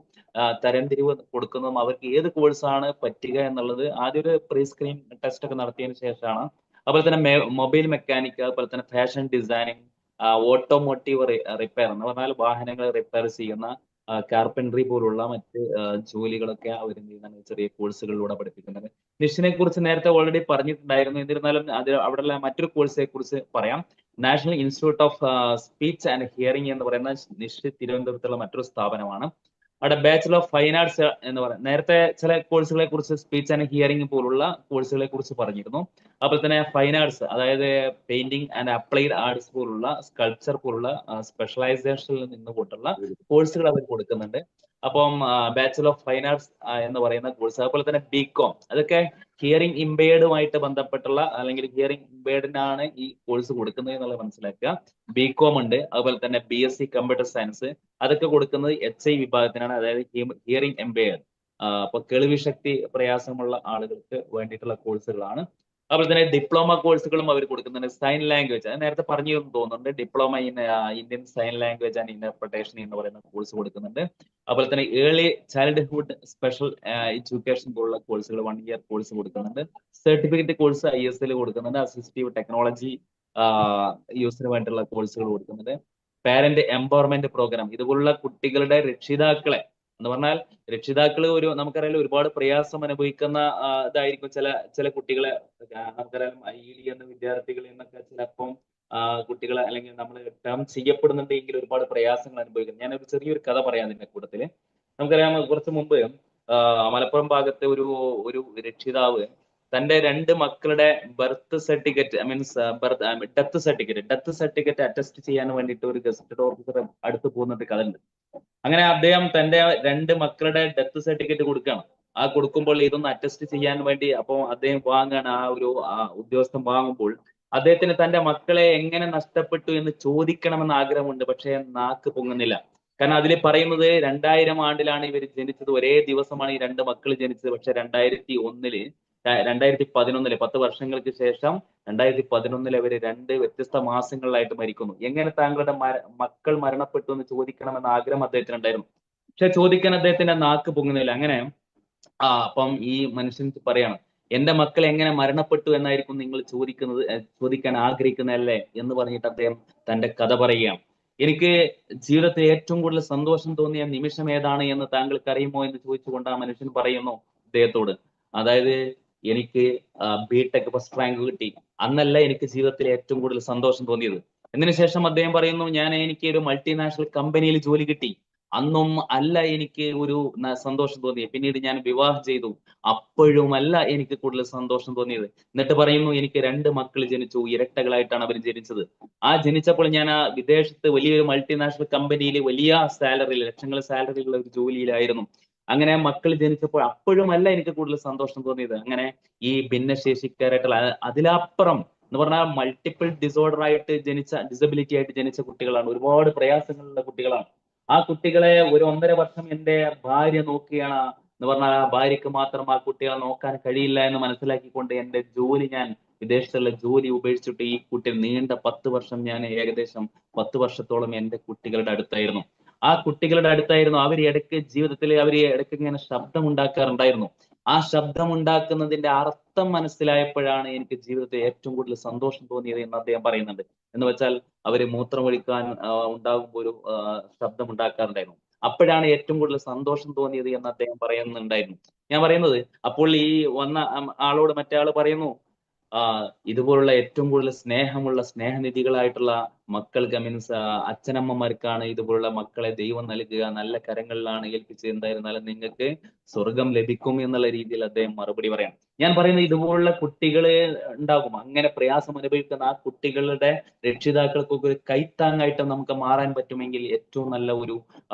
തരംതിരിവ് കൊടുക്കുന്നതും. അവർക്ക് ഏത് കോഴ്സാണ് പറ്റുക എന്നുള്ളത് ആദ്യം ഒരു പ്രീ സ്ക്രീൻ ടെസ്റ്റ് ഒക്കെ നടത്തിയതിനു ശേഷമാണ്. അതുപോലെ തന്നെ മൊബൈൽ മെക്കാനിക്, അതുപോലെ തന്നെ ഫാഷൻ ഡിസൈനിങ്, ഓട്ടോമോട്ടീവ് റിപ്പയർ എന്ന് പറഞ്ഞാൽ വാഹനങ്ങൾ റിപ്പയർ ചെയ്യുന്ന, കാർപ്പൻട്രി പോലുള്ള മറ്റ് ജോലികളൊക്കെ അവർ ചെറിയ കോഴ്സുകളിലൂടെ പഠിപ്പിക്കുന്നത്. നിഷിനെ കുറിച്ച് നേരത്തെ ഓൾറെഡി പറഞ്ഞിട്ടുണ്ടായിരുന്നു. എന്നിരുന്നാലും അവിടെയുള്ള മറ്റൊരു കോഴ്സിനെ കുറിച്ച് പറയാം. National institute of speech and hearing എന്ന് പറയുന്ന നിഷ് തിരുവനന്തപുരത്തുള്ള മറ്റൊരു സ്ഥാപനമാണ്. അവിടെ ബാച്ചലർ ഓഫ് ഫൈൻ ആർട്സ് എന്ന് പറയുന്നത്, നേരത്തെ ചില കോഴ്സുകളെ കുറിച്ച് സ്പീച്ച് ആൻഡ് ഹിയറിംഗ് പോലുള്ള കോഴ്സുകളെ കുറിച്ച് പറഞ്ഞിരുന്നു. അതുപോലെ തന്നെ ഫൈൻ ആർട്സ്, അതായത് പെയിന്റിംഗ് ആൻഡ് അപ്ലൈഡ് ആർട്സ് പോലുള്ള, സ്കൾപ്ചർ പോലുള്ള സ്പെഷ്യലൈസേഷനിൽ നിന്നുകൊണ്ടുള്ള കോഴ്സുകൾ അവർ കൊടുക്കുന്നുണ്ട്. അപ്പം ബാച്ചലർ ഓഫ് ഫൈൻ ആർട്സ് എന്ന് പറയുന്ന കോഴ്സ്, അതുപോലെ തന്നെ ബികോം, അതൊക്കെ ഹിയറിംഗ് ഇമ്പയർഡുമായിട്ട് ബന്ധപ്പെട്ടുള്ള, അല്ലെങ്കിൽ ഹിയറിംഗ് ഇമ്പയർഡിനാണ് ഈ കോഴ്സ് കൊടുക്കുന്നത് എന്നുള്ളത് മനസ്സിലാക്കുക. ബികോം ഉണ്ട്. അതുപോലെ തന്നെ BSc കമ്പ്യൂട്ടർ സയൻസ്, അതൊക്കെ കൊടുക്കുന്നത് HI വിഭാഗത്തിനാണ്, അതായത് ഹിയറിംഗ് ഇമ്പയർഡ്. അപ്പൊ കേൾവി ശക്തി പ്രയാസമുള്ള ആളുകൾക്ക് വേണ്ടിയിട്ടുള്ള കോഴ്സുകളാണ്. അതുപോലെ തന്നെ ഡിപ്ലോമ കോഴ്സുകളും അവർ കൊടുക്കുന്നുണ്ട്. സൈൻ ലാംഗ്വേജ്, അത് നേരത്തെ പറഞ്ഞു തോന്നുന്നുണ്ട്. Diploma in Indian sign language and interpretation എന്ന് പറയുന്ന കോഴ്സ് കൊടുക്കുന്നുണ്ട്. അതുപോലെ തന്നെ ഏർലി ചൈൽഡ്ഹുഡ് സ്പെഷ്യൽ എഡ്യൂക്കേഷൻ പോലുള്ള കോഴ്സുകൾ 1 ഇയർ കോഴ്സ് കൊടുക്കുന്നുണ്ട്. സർട്ടിഫിക്കറ്റ് കോഴ്സ് ISL കൊടുക്കുന്നുണ്ട്. അസിസ്റ്റീവ് ടെക്നോളജി യൂസിന് വേണ്ടിയുള്ള കോഴ്സുകൾ കൊടുക്കുന്നുണ്ട്. പാരന്റ് എംപവർമെന്റ് പ്രോഗ്രാം, ഇതുപോലുള്ള കുട്ടികളുടെ രക്ഷിതാക്കളെ എന്ന് പറഞ്ഞാൽ, രക്ഷിതാക്കൾ നമുക്കറിയാം ഒരുപാട് പ്രയാസം അനുഭവിക്കുന്ന ഇതായിരിക്കും ചില കുട്ടികളെ. നമുക്കറിയാം IED എന്ന വിദ്യാർത്ഥികളിൽ നിന്നൊക്കെ ചിലപ്പം കുട്ടികളെ, അല്ലെങ്കിൽ നമ്മൾ ടേം ചെയ്യപ്പെടുന്നുണ്ടെങ്കിൽ ഒരുപാട് പ്രയാസങ്ങൾ അനുഭവിക്കുന്നു. ഞാനൊരു ചെറിയൊരു കഥ പറയാം അതിന്റെ കൂട്ടത്തില്. നമുക്കറിയാം കുറച്ച് മുമ്പ് മലപ്പുറം ഭാഗത്തെ ഒരു രക്ഷിതാവ് തന്റെ 2 മക്കളുടെ birth certificate, means death certificate attest ചെയ്യാൻ വേണ്ടിയിട്ട് ഒരു ഗസറ്റഡ് ഓഫീസർ അടുത്ത് പോകുന്നൊരു കഥ ഉണ്ട്. അങ്ങനെ അദ്ദേഹം തന്റെ 2 മക്കളുടെ ഡെത്ത് സർട്ടിഫിക്കറ്റ് കൊടുക്കുകയാണ്. കൊടുക്കുമ്പോൾ ഇതൊന്ന് അറ്റസ്റ്റ് ചെയ്യാൻ വേണ്ടി അപ്പോൾ അദ്ദേഹം വാങ്ങാണ്, ഒരു ഉദ്യോഗസ്ഥൻ വാങ്ങുമ്പോൾ അദ്ദേഹത്തിന് തന്റെ മക്കളെ എങ്ങനെ നഷ്ടപ്പെട്ടു എന്ന് ചോദിക്കണമെന്ന് ആഗ്രഹമുണ്ട്. പക്ഷേ നാക്ക് പൊങ്ങുന്നില്ല. കാരണം അതിൽ പറയുന്നത് 2000 ആണ്ടിലാണ് ഇവർ ജനിച്ചത്, ഒരേ ദിവസമാണ് ഈ 2 മക്കൾ ജനിച്ചത്. പക്ഷെ 2011 10 വർഷങ്ങൾക്ക് ശേഷം 2011 അവർ 2 വ്യത്യസ്ത മാസങ്ങളിലായിട്ട് മരിക്കുന്നു. എങ്ങനെ താങ്കളുടെ മക്കൾ മരണപ്പെട്ടു എന്ന് ചോദിക്കണമെന്ന ആഗ്രഹം അദ്ദേഹത്തിന് ഉണ്ടായിരുന്നു. പക്ഷെ ചോദിക്കാൻ അദ്ദേഹത്തിന്റെ നാക്ക് പൊങ്ങുന്നില്ല. അങ്ങനെ അപ്പം ഈ മനുഷ്യൻ പറയാണ്, എന്റെ മക്കൾ എങ്ങനെ മരണപ്പെട്ടു എന്നായിരിക്കും നിങ്ങൾ ചോദിക്കാൻ ആഗ്രഹിക്കുന്നതല്ലേ എന്ന് പറഞ്ഞിട്ട് അദ്ദേഹം തന്റെ കഥ പറയുകയാണ്. എനിക്ക് ജീവിതത്തിൽ ഏറ്റവും കൂടുതൽ സന്തോഷം തോന്നിയ നിമിഷം ഏതാണ് എന്ന് താങ്കൾക്ക് അറിയുമോ എന്ന് ചോദിച്ചുകൊണ്ട് ആ മനുഷ്യൻ പറയുന്നു അദ്ദേഹത്തോട്, അതായത് എനിക്ക് BTech ഫസ്റ്റ് റാങ്ക് കിട്ടി, അന്നല്ല എനിക്ക് ജീവിതത്തിൽ ഏറ്റവും കൂടുതൽ സന്തോഷം തോന്നിയത്. അതിനുശേഷം അദ്ദേഹം പറയുന്നു, എനിക്ക് ഒരു മൾട്ടിനാഷണൽ കമ്പനിയിൽ ജോലി കിട്ടി, അന്നും അല്ല എനിക്ക് ഒരു സന്തോഷം തോന്നിയത്. പിന്നീട് ഞാൻ വിവാഹം ചെയ്തു, അപ്പോഴുമല്ല എനിക്ക് കൂടുതൽ സന്തോഷം തോന്നിയത്. എന്നിട്ട് പറയുന്നു, എനിക്ക് 2 മക്കൾ ജനിച്ചു, ഇരട്ടകളായിട്ടാണ് അവർ ജനിച്ചത്. ജനിച്ചപ്പോൾ ഞാൻ വിദേശത്ത് വലിയൊരു മൾട്ടിനാഷണൽ കമ്പനിയിൽ വലിയ സാലറി, ലക്ഷങ്ങൾ സാലറിയുള്ള ഒരു ജോലിയിലായിരുന്നു. അങ്ങനെ മക്കൾ ജനിച്ചപ്പോൾ അപ്പോഴുമല്ല എനിക്ക് കൂടുതൽ സന്തോഷം തോന്നിയത്. അങ്ങനെ ഈ ഭിന്നശേഷിക്കാരായിട്ടുള്ള, അതിലപ്പുറം എന്ന് പറഞ്ഞാൽ മൾട്ടിപ്പിൾ ഡിസോർഡർ ആയിട്ട് ഡിസബിലിറ്റി ആയിട്ട് ജനിച്ച കുട്ടികളാണ്, ഒരുപാട് പ്രയാസങ്ങളുള്ള കുട്ടികളാണ്. ആ കുട്ടികളെ 1.5 വർഷം എന്റെ ഭാര്യ നോക്കുകയാണ് എന്ന് പറഞ്ഞാൽ, ആ ഭാര്യക്ക് മാത്രം ആ കുട്ടികളെ നോക്കാൻ കഴിയില്ല എന്ന് മനസ്സിലാക്കിക്കൊണ്ട് എന്റെ ജോലി, ഞാൻ വിദേശത്തുള്ള ജോലി ഉപേക്ഷിച്ചിട്ട് ഈ കുട്ടി നീണ്ട 10 വർഷം ഞാൻ ഏകദേശം 10 വർഷത്തോളം എന്റെ കുട്ടികളുടെ അടുത്തായിരുന്നു. അവർ ഇടയ്ക്ക് ജീവിതത്തിൽ അവർ ഇടയ്ക്ക് ഇങ്ങനെ ശബ്ദം ഉണ്ടാക്കാറുണ്ടായിരുന്നു. ആ ശബ്ദം ഉണ്ടാക്കുന്നതിന്റെ അർത്ഥം മനസ്സിലായപ്പോഴാണ് എനിക്ക് ജീവിതത്തിൽ ഏറ്റവും കൂടുതൽ സന്തോഷം തോന്നിയത് എന്ന് അദ്ദേഹം പറയുന്നുണ്ട്. എന്ന് വെച്ചാൽ അവര് മൂത്രമൊഴിക്കാൻ ഉണ്ടാകുമ്പോൾ ഒരു ശബ്ദം ഉണ്ടാക്കാറുണ്ടായിരുന്നു. അപ്പോഴാണ് ഏറ്റവും കൂടുതൽ സന്തോഷം തോന്നിയത് എന്ന് അദ്ദേഹം പറയുന്നുണ്ടായിരുന്നു. ഞാൻ പറയുന്നത്, അപ്പോൾ ഈ വന്ന ആളോട് മറ്റേ ആള് പറയുന്നു, ഇതുപോലുള്ള ഏറ്റവും കൂടുതൽ സ്നേഹമുള്ള സ്നേഹനിധികളായിട്ടുള്ള മക്കൾക്ക്, മീൻസ് അച്ഛനമ്മമാർക്കാണ് ഇതുപോലുള്ള മക്കളെ ദൈവം നൽകുക, നല്ല കരങ്ങളിലാണ് ഏൽപ്പിച്ചത്, എന്തായിരുന്നാലും നിങ്ങൾക്ക് സ്വർഗം ലഭിക്കും എന്നുള്ള രീതിയിൽ അദ്ദേഹം മറുപടി പറയാം. ഞാൻ പറയുന്നത്, ഇതുപോലുള്ള കുട്ടികളെ ഉണ്ടാകും, അങ്ങനെ പ്രയാസം അനുഭവിക്കുന്ന ആ കുട്ടികളുടെ രക്ഷിതാക്കൾക്കൊക്കെ ഒരു കൈത്താങ്ങായിട്ട് നമുക്ക് മാറാൻ പറ്റുമെങ്കിൽ ഏറ്റവും നല്ല ഒരു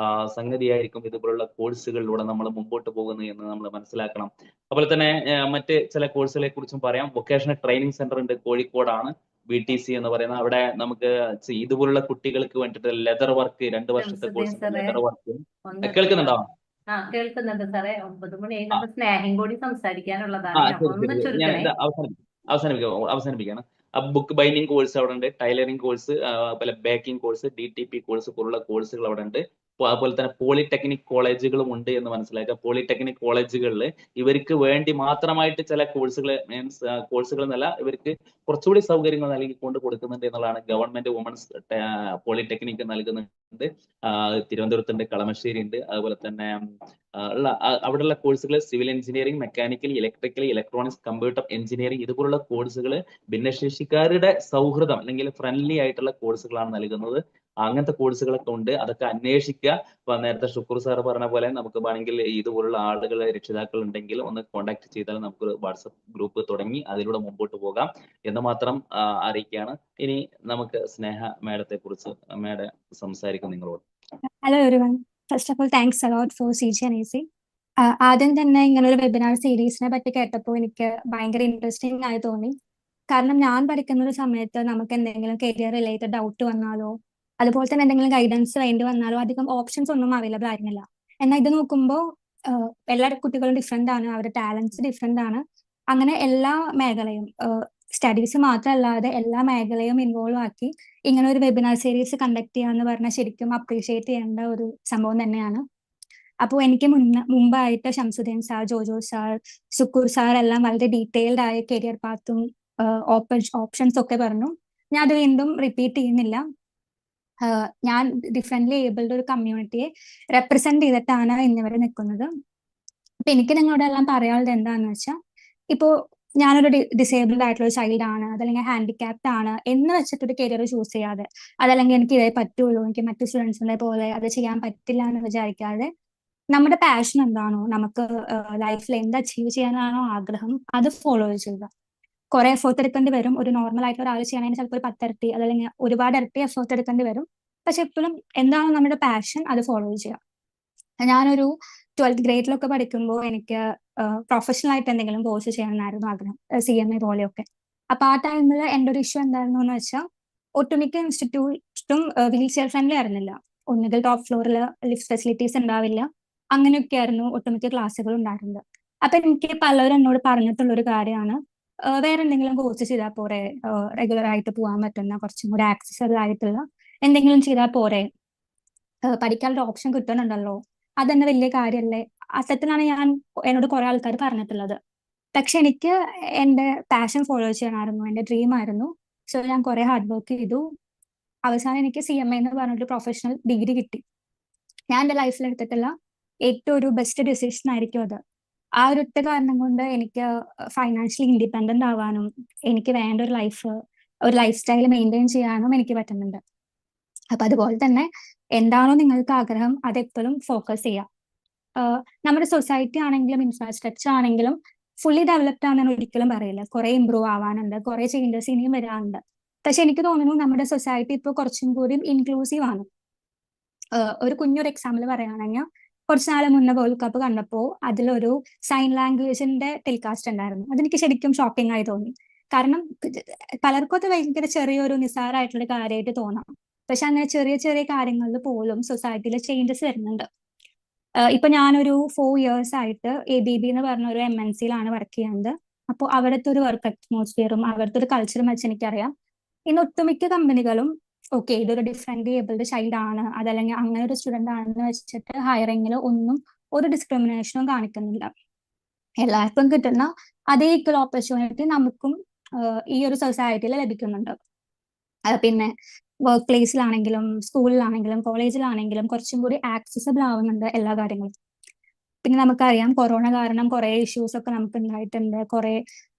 സംഗതിയായിരിക്കും ഇതുപോലുള്ള കോഴ്സുകളിലൂടെ നമ്മൾ മുമ്പോട്ട് പോകുന്നത് എന്ന് നമ്മൾ മനസ്സിലാക്കണം. അതുപോലെ തന്നെ മറ്റ് ചില കോഴ്സുകളെ കുറിച്ചും പറയാം. വൊക്കേഷണൽ ട്രെയിനിങ് സെന്റർ ഉണ്ട്, കോഴിക്കോടാണ്, VTC എന്ന് പറയുന്ന. അവിടെ നമുക്ക് ഇതുപോലുള്ള കുട്ടികൾക്ക് വേണ്ടിയിട്ട് ലെതർ വർക്ക്, 2 വർഷത്തെ കോഴ്സ് ലെതർ വർക്ക്. കേൾക്കുന്നുണ്ടോ? കേൾക്കുന്നുണ്ട് സാറേ. 9 മണിയായി. നമ്മൾ സ്നേഹം കൂടി സംസാരിക്കാനുള്ളതാണ്. ശരി ഒന്ന് ശരി ശരി. ഞാൻ ചുരുക്കണേ. ഇത് അവസാനിപ്പിക്കുകയാണ്. ബുക്ക് ബൈൻഡിങ് കോഴ്സ് അവിടെ ഉണ്ട്, ടൈലറിംഗ് കോഴ്സ്, അതുപോലെ ബേക്കിംഗ് കോഴ്സ്, DTP കോഴ്സ് പോലുള്ള കോഴ്സുകൾ അവിടെ ഉണ്ട്. അതുപോലെ തന്നെ പോളിടെക്നിക് കോളേജുകളും ഉണ്ട് എന്ന് മനസ്സിലാക്കുക. പോളിടെക്നിക് കോളേജുകളിൽ ഇവർക്ക് വേണ്ടി മാത്രമായിട്ട് ചില കോഴ്സുകൾ, മീൻസ് കോഴ്സുകൾ എന്നല്ല, ഇവർക്ക് കുറച്ചുകൂടി സൗകര്യങ്ങൾ നൽകിക്കൊണ്ട് കൊടുക്കുന്നുണ്ട് എന്നുള്ളതാണ്. ഗവൺമെന്റ് വുമൺസ് പോളിടെക്നിക് നൽകുന്നുണ്ട്. തിരുവനന്തപുരത്തുണ്ട്, കളമശ്ശേരി ഉണ്ട്. അതുപോലെ തന്നെ അവിടെയുള്ള കോഴ്സുകൾ civil engineering, mechanical, electrical, electronics, computer engineering ഇതുപോലുള്ള കോഴ്സുകൾ ഭിന്നശേഷിക്കാരുടെ സൗഹൃദം അല്ലെങ്കിൽ ഫ്രണ്ട്ലി ആയിട്ടുള്ള കോഴ്സുകളാണ് നൽകുന്നത്. അങ്ങനത്തെ കോഴ്സുകളൊക്കെ ഉണ്ട്. അതൊക്കെ അന്വേഷിക്കുക. ഇപ്പൊ നേരത്തെ ഷുക്കൂർ സാർ പറഞ്ഞ പോലെ നമുക്ക് വേണമെങ്കിൽ ഇതുപോലുള്ള ആളുകൾ, രക്ഷിതാക്കൾ ഉണ്ടെങ്കിൽ ഒന്ന് കോൺടാക്ട് ചെയ്താൽ നമുക്ക് വാട്സപ്പ് ഗ്രൂപ്പ് തുടങ്ങി അതിലൂടെ മുമ്പോട്ട് പോകാം എന്ന് മാത്രം അറിയിക്കുകയാണ്. ഇനി നമുക്ക് സ്നേഹ മാഡത്തെ കുറിച്ച് മാഡം സംസാരിക്കും നിങ്ങളോട്. Hello everyone, first of all thanks a lot for CGNAC. ആദ്യം തന്നെ ഇങ്ങനെ ഒരു വെബിനാർ സീരീസിനെ പറ്റി കേട്ടപ്പോൾ എനിക്ക് ഭയങ്കര ഇൻട്രസ്റ്റിംഗ് ആയി തോന്നി. കാരണം ഞാൻ പഠിക്കുന്ന ഒരു സമയത്ത് നമുക്ക് എന്തെങ്കിലും കരിയർ റിലേറ്റഡ് ഡൗട്ട് വന്നാലോ അതുപോലെ തന്നെ എന്തെങ്കിലും ഗൈഡൻസ് വേണ്ടി വന്നാലോ അധികം ഓപ്ഷൻസ് ഒന്നും അവൈലബിൾ ആയിരുന്നില്ല. എന്നാൽ ഇത് നോക്കുമ്പോൾ എല്ലാ കുട്ടികളും ഡിഫറെന്റ് ആണ്, അവരുടെ ടാലൻസ് ഡിഫറെന്റ് ആണ്. അങ്ങനെ എല്ലാ മേഖലയും സ്റ്റഡീസ് മാത്രമല്ലാതെ എല്ലാ മേഖലയും ഇൻവോൾവ് ആക്കി ഇങ്ങനെ ഒരു വെബിനാർ സീരീസ് കണ്ടക്ട് ചെയ്യാന്ന് പറഞ്ഞാൽ ശരിക്കും അപ്രീഷിയേറ്റ് ചെയ്യേണ്ട ഒരു സംഭവം തന്നെയാണ്. അപ്പോൾ എനിക്ക് മുമ്പായിട്ട് Shamsuddin sir, Jojo sir, Sukkur sir എല്ലാം വളരെ ഡീറ്റെയിൽഡ് ആയ കരിയർ പാത്തും ഓപ്ഷൻസ് ഒക്കെ പറഞ്ഞു. ഞാൻ അത് വീണ്ടും റിപ്പീറ്റ് ചെയ്യുന്നില്ല. ഞാൻ ഡിഫറെന്റ്ലി ഏബിൾഡ് ഒരു കമ്മ്യൂണിറ്റിയെ റെപ്രസെന്റ് ചെയ്തിട്ടാണ് ഇന്നിവരെ നിൽക്കുന്നത്. അപ്പൊ എനിക്ക് നിങ്ങളോട് എല്ലാം പറയാനുള്ളത് എന്താന്ന് വെച്ചാൽ, ഇപ്പോ ഞാനൊരു ഡിസേബിൾഡ് ആയിട്ടുള്ള ഒരു ചൈൽഡ് ആണ്, അതല്ലെങ്കിൽ ഹാൻഡിക്യാപ്ഡ് ആണ് എന്ന് വെച്ചിട്ടൊരു കരിയർ ചൂസ് ചെയ്യാതെ, അതല്ലെങ്കിൽ എനിക്ക് ഇതേ പറ്റുള്ളൂ, എനിക്ക് മറ്റു സ്റ്റുഡൻസിനെ പോലെ അത് ചെയ്യാൻ പറ്റില്ല എന്ന് വിചാരിക്കാതെ നമ്മുടെ പാഷൻ എന്താണോ, നമുക്ക് ലൈഫിൽ എന്ത് അച്ചീവ് ചെയ്യാനാണോ ആഗ്രഹം, അത് ഫോളോ ചെയ്യുക. കുറെ എഫേർട്ട് എടുക്കേണ്ടി വരും. ഒരു നോർമൽ ആയിട്ട് ഒരാൾ ചെയ്യണമെങ്കിൽ ചിലപ്പോൾ ഒരു 10 ഇരട്ടി അതല്ലെങ്കിൽ ഒരുപാട് ഇരട്ടി എഫേർട്ട് എടുക്കേണ്ടി വരും. പക്ഷെ എപ്പോഴും എന്താണോ നമ്മുടെ പാഷൻ അത് ഫോളോ ചെയ്യുക. ഞാനൊരു 12th ഗ്രേഡിലൊക്കെ പഠിക്കുമ്പോൾ എനിക്ക് പ്രൊഫഷണൽ ആയിട്ട് എന്തെങ്കിലും കോഴ്സ് ചെയ്യണമെന്നായിരുന്നു ആഗ്രഹം, CMA പോലെയൊക്കെ. അപ്പൊ ആ ടൈമിൽ എൻ്റെ ഒരു ഇഷ്യൂ എന്തായിരുന്നു എന്ന് വെച്ചാൽ, ഒട്ടുമിക്ക ഇൻസ്റ്റിറ്റ്യൂട്ടും വീൽ ചെയർ ഫ്രണ്ട്ലി ആയിരുന്നില്ല. ഒന്നുകിൽ ടോപ്പ് ഫ്ലോറിൽ ലിഫ്റ്റ് ഫെസിലിറ്റീസ് ഉണ്ടാവില്ല, അങ്ങനെയൊക്കെ ആയിരുന്നു ഒട്ടുമിക്ക ക്ലാസ്സുകൾ ഉണ്ടായിരുന്നത്. അപ്പൊ എനിക്ക് പലരും എന്നോട് പറഞ്ഞിട്ടുള്ള ഒരു കാര്യമാണ്, വേറെ എന്തെങ്കിലും കോഴ്സ് ചെയ്താൽ പോരെ, റെഗുലർ ആയിട്ട് പോകാൻ പറ്റുന്ന കുറച്ചും കൂടി ആക്സസബിൾ ആയിട്ടുള്ള എന്തെങ്കിലും ചെയ്താൽ പോരെ, പഠിക്കാനുള്ള ഓപ്ഷൻ കിട്ടുന്നുണ്ടല്ലോ, അതന്നെ വലിയ കാര്യമല്ലേ. അത്തരത്തിലാണ് എന്നോട് കുറെ ആൾക്കാർ പറഞ്ഞിട്ടുള്ളത്. പക്ഷെ എനിക്ക് എൻ്റെ പാഷൻ ഫോളോ ചെയ്യണമായിരുന്നു, എൻ്റെ ഡ്രീം ആയിരുന്നു. സോ ഞാൻ കുറെ ഹാർഡ് വർക്ക് ചെയ്തു. അവസാനം എനിക്ക് CMA എന്ന് പറഞ്ഞൊരു പ്രൊഫഷണൽ ഡിഗ്രി കിട്ടി. ഞാൻ എൻ്റെ ലൈഫിൽ എടുത്തിട്ടുള്ള ഏറ്റവും ഒരു ബെസ്റ്റ് ഡിസിഷൻ ആയിരിക്കും അത്. ആ ഒരു ഒറ്റ കാരണം കൊണ്ട് എനിക്ക് ഫൈനാൻഷ്യലി ഇൻഡിപെൻഡന്റ് ആവാനും എനിക്ക് വേണ്ട ഒരു ലൈഫ് സ്റ്റൈൽ മെയിൻറ്റെയിൻ ചെയ്യാനും എനിക്ക് പറ്റുന്നുണ്ട്. അപ്പൊ അതുപോലെ തന്നെ എന്താണോ നിങ്ങൾക്ക് ആഗ്രഹം അതെപ്പോഴും ഫോക്കസ് ചെയ്യാം. നമ്മുടെ സൊസൈറ്റി ആണെങ്കിലും ഇൻഫ്രാസ്ട്രക്ചർ ആണെങ്കിലും ഫുള്ളി ഡെവലപ്ഡ് ആണെന്ന് ഒരിക്കലും പറയില്ല. കുറെ ഇമ്പ്രൂവ് ആവാനുണ്ട്, കുറെ ചേഞ്ചസ് ഇനിയും വരാനുണ്ട്. പക്ഷെ എനിക്ക് തോന്നുന്നു നമ്മുടെ സൊസൈറ്റി ഇപ്പോൾ കുറച്ചും കൂടി ഇൻക്ലൂസീവ് ആണ്. ഒരു കുഞ്ഞൊരു എക്സാമ്പിൾ പറയുകയാണെങ്കിൽ, കുറച്ച് നാൾ മുന്നേ വേൾഡ് കപ്പ് കണ്ടപ്പോൾ അതിലൊരു സൈൻ ലാംഗ്വേജിന്റെ ടെലികാസ്റ്റ് ഉണ്ടായിരുന്നു. അതെനിക്ക് ശരിക്കും ഷോക്കിംഗ് ആയി തോന്നി. കാരണം പലർക്കും അത് ഭയങ്കര ചെറിയൊരു നിസ്സാരമായിട്ടുള്ള കാര്യമായിട്ട് തോന്നാം. പക്ഷെ അങ്ങനെ ചെറിയ ചെറിയ കാര്യങ്ങളിൽ പോലും സൊസൈറ്റിയിൽ ചേഞ്ചസ് വരുന്നുണ്ട്. ഇപ്പൊ ഞാനൊരു 4 years ആയിട്ട് ABB എന്ന് പറഞ്ഞ ഒരു MNC-യിലാണ് വർക്ക് ചെയ്യുന്നത്. അപ്പോൾ അവിടുത്തെ ഒരു വർക്ക് അറ്റ്മോസ്ഫിയറും അവിടുത്തെ ഒരു കൾച്ചറും വെച്ച് എനിക്കറിയാം, ഇന്ന് ഒട്ടുമിക്ക കമ്പനികളും ഓക്കെ ഇതൊരു ഡിഫറെന്റ് ഏബിൾഡ് ചൈൽഡ് ആണ്, അതല്ലെങ്കിൽ അങ്ങനെ ഒരു സ്റ്റുഡന്റ് ആണെന്ന് വെച്ചിട്ട് ഹയറിങ്ങിൽ ഒന്നും ഒരു ഡിസ്ക്രിമിനേഷനും കാണിക്കുന്നില്ല. എല്ലാവർക്കും കിട്ടുന്ന അതേ ഈക്വൽ ഓപ്പർച്യൂണിറ്റി നമുക്കും ഈ ഒരു സൊസൈറ്റിയിൽ ലഭിക്കുന്നുണ്ട്. പിന്നെ വർക്ക് പ്ലേസിലാണെങ്കിലും സ്കൂളിലാണെങ്കിലും കോളേജിലാണെങ്കിലും കുറച്ചും കൂടി ആക്സസബിൾ ആവുന്നുണ്ട് എല്ലാ കാര്യങ്ങളും. പിന്നെ നമുക്കറിയാം കൊറോണ കാരണം കുറെ ഇഷ്യൂസ് ഒക്കെ നമുക്ക് ഉണ്ടായിട്ടുണ്ട്,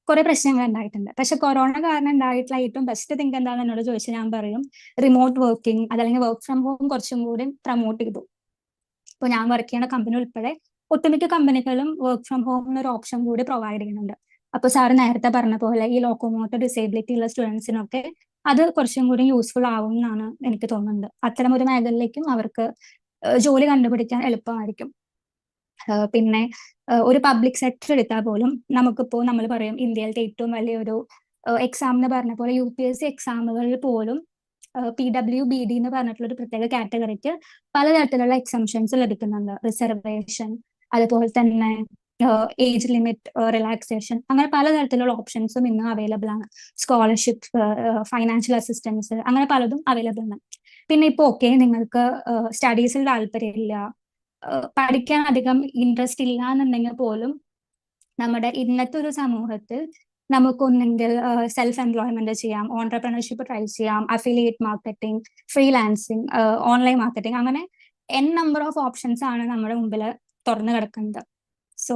കുറെ പ്രശ്നങ്ങൾ ഉണ്ടായിട്ടുണ്ട്. പക്ഷെ കൊറോണ കാരണം ഉണ്ടായിട്ടുള്ള ഏറ്റവും ബെസ്റ്റ് തിങ്ക് എന്താണെന്ന് എന്നോട് ചോദിച്ചാൽ ഞാൻ പറയും റിമോട്ട് വർക്കിംഗ്, അതല്ലെങ്കിൽ വർക്ക് ഫ്രം ഹോം കുറച്ചും കൂടി പ്രൊമോട്ട് ചെയ്തു. ഇപ്പോൾ ഞാൻ വർക്ക് ചെയ്യുന്ന കമ്പനി ഉൾപ്പെടെ ഒട്ടുമിക്ക കമ്പനികളും വർക്ക് ഫ്രം ഹോം എന്നൊരു ഓപ്ഷൻ കൂടി പ്രൊവൈഡ് ചെയ്യുന്നുണ്ട്. അപ്പൊ സാറ് നേരത്തെ പറഞ്ഞ പോലെ ഈ ലോക്കോമോട്ടർ ഡിസേബിലിറ്റി ഉള്ള സ്റ്റുഡൻസിനൊക്കെ അത് കുറച്ചും കൂടി യൂസ്ഫുൾ ആവും എന്നാണ് എനിക്ക് തോന്നുന്നത്. അത്തരം ഒരു മേഖലയിലേക്കും അവർക്ക് ജോലി കണ്ടുപിടിക്കാൻ എളുപ്പമായിരിക്കും. പിന്നെ ഒരു പബ്ലിക് സെക്ടർ എടുത്താൽ പോലും നമുക്കിപ്പോ നമ്മൾ പറയും ഇന്ത്യയിലത്തെ ഏറ്റവും വലിയൊരു എക്സാം എന്ന് പറഞ്ഞ പോലെ UPSC എക്സാമുകളിൽ പോലും PWBD എന്ന് പറഞ്ഞിട്ടുള്ള ഒരു പ്രത്യേക കാറ്റഗറിക്ക് പലതരത്തിലുള്ള എക്സംഷൻസ് ലഭിക്കുന്നുണ്ട്. റിസർവേഷൻ, അതുപോലെ തന്നെ ഏജ് ലിമിറ്റ് റിലാക്സേഷൻ, അങ്ങനെ പലതരത്തിലുള്ള ഓപ്ഷൻസും ഇന്ന് അവൈലബിൾ ആണ്. സ്കോളർഷിപ്പ്, ഫൈനാൻഷ്യൽ അസിസ്റ്റൻസ്, അങ്ങനെ പലതും അവൈലബിൾ ആണ്. പിന്നെ ഇപ്പോൾ ഓക്കെ നിങ്ങൾക്ക് സ്റ്റഡീസിൽ താല്പര്യമില്ല, പഠിക്കാൻ അധികം ഇൻട്രസ്റ്റ് ഇല്ല എന്നുണ്ടെങ്കിൽ പോലും നമ്മുടെ ഇന്നത്തെ ഒരു സമൂഹത്തിൽ നമുക്കൊന്നെങ്കിൽ സെൽഫ് എംപ്ലോയ്മെന്റ് ചെയ്യാം, ഓൺട്രപ്രണർഷിപ്പ് ട്രൈ ചെയ്യാം, affiliate marketing, freelancing, online marketing, അങ്ങനെ നമ്പർ ഓഫ് ഓപ്ഷൻസ് ആണ് നമ്മുടെ മുമ്പിൽ തുറന്നു കിടക്കുന്നത്. സോ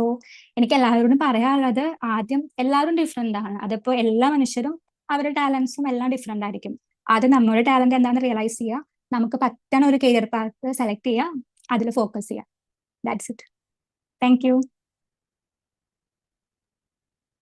എനിക്ക് എല്ലാവരോടും പറയാനുള്ളത്, ആദ്യം എല്ലാവരും ഡിഫറെന്റ് ആണ്. അതിപ്പോ എല്ലാ മനുഷ്യരും അവരുടെ ടാലൻസും എല്ലാം ഡിഫറെന്റ് ആയിരിക്കും. ആദ്യം നമ്മുടെ ടാലന്റ് എന്താണെന്ന് റിയലൈസ് ചെയ്യുക, നമുക്ക് പറ്റണ ഒരു കരിയർ പാത്ത് സെലക്ട് ചെയ്യുക, അതിൽ ഫോക്കസ് ചെയ്യുക. That's it. Thank you.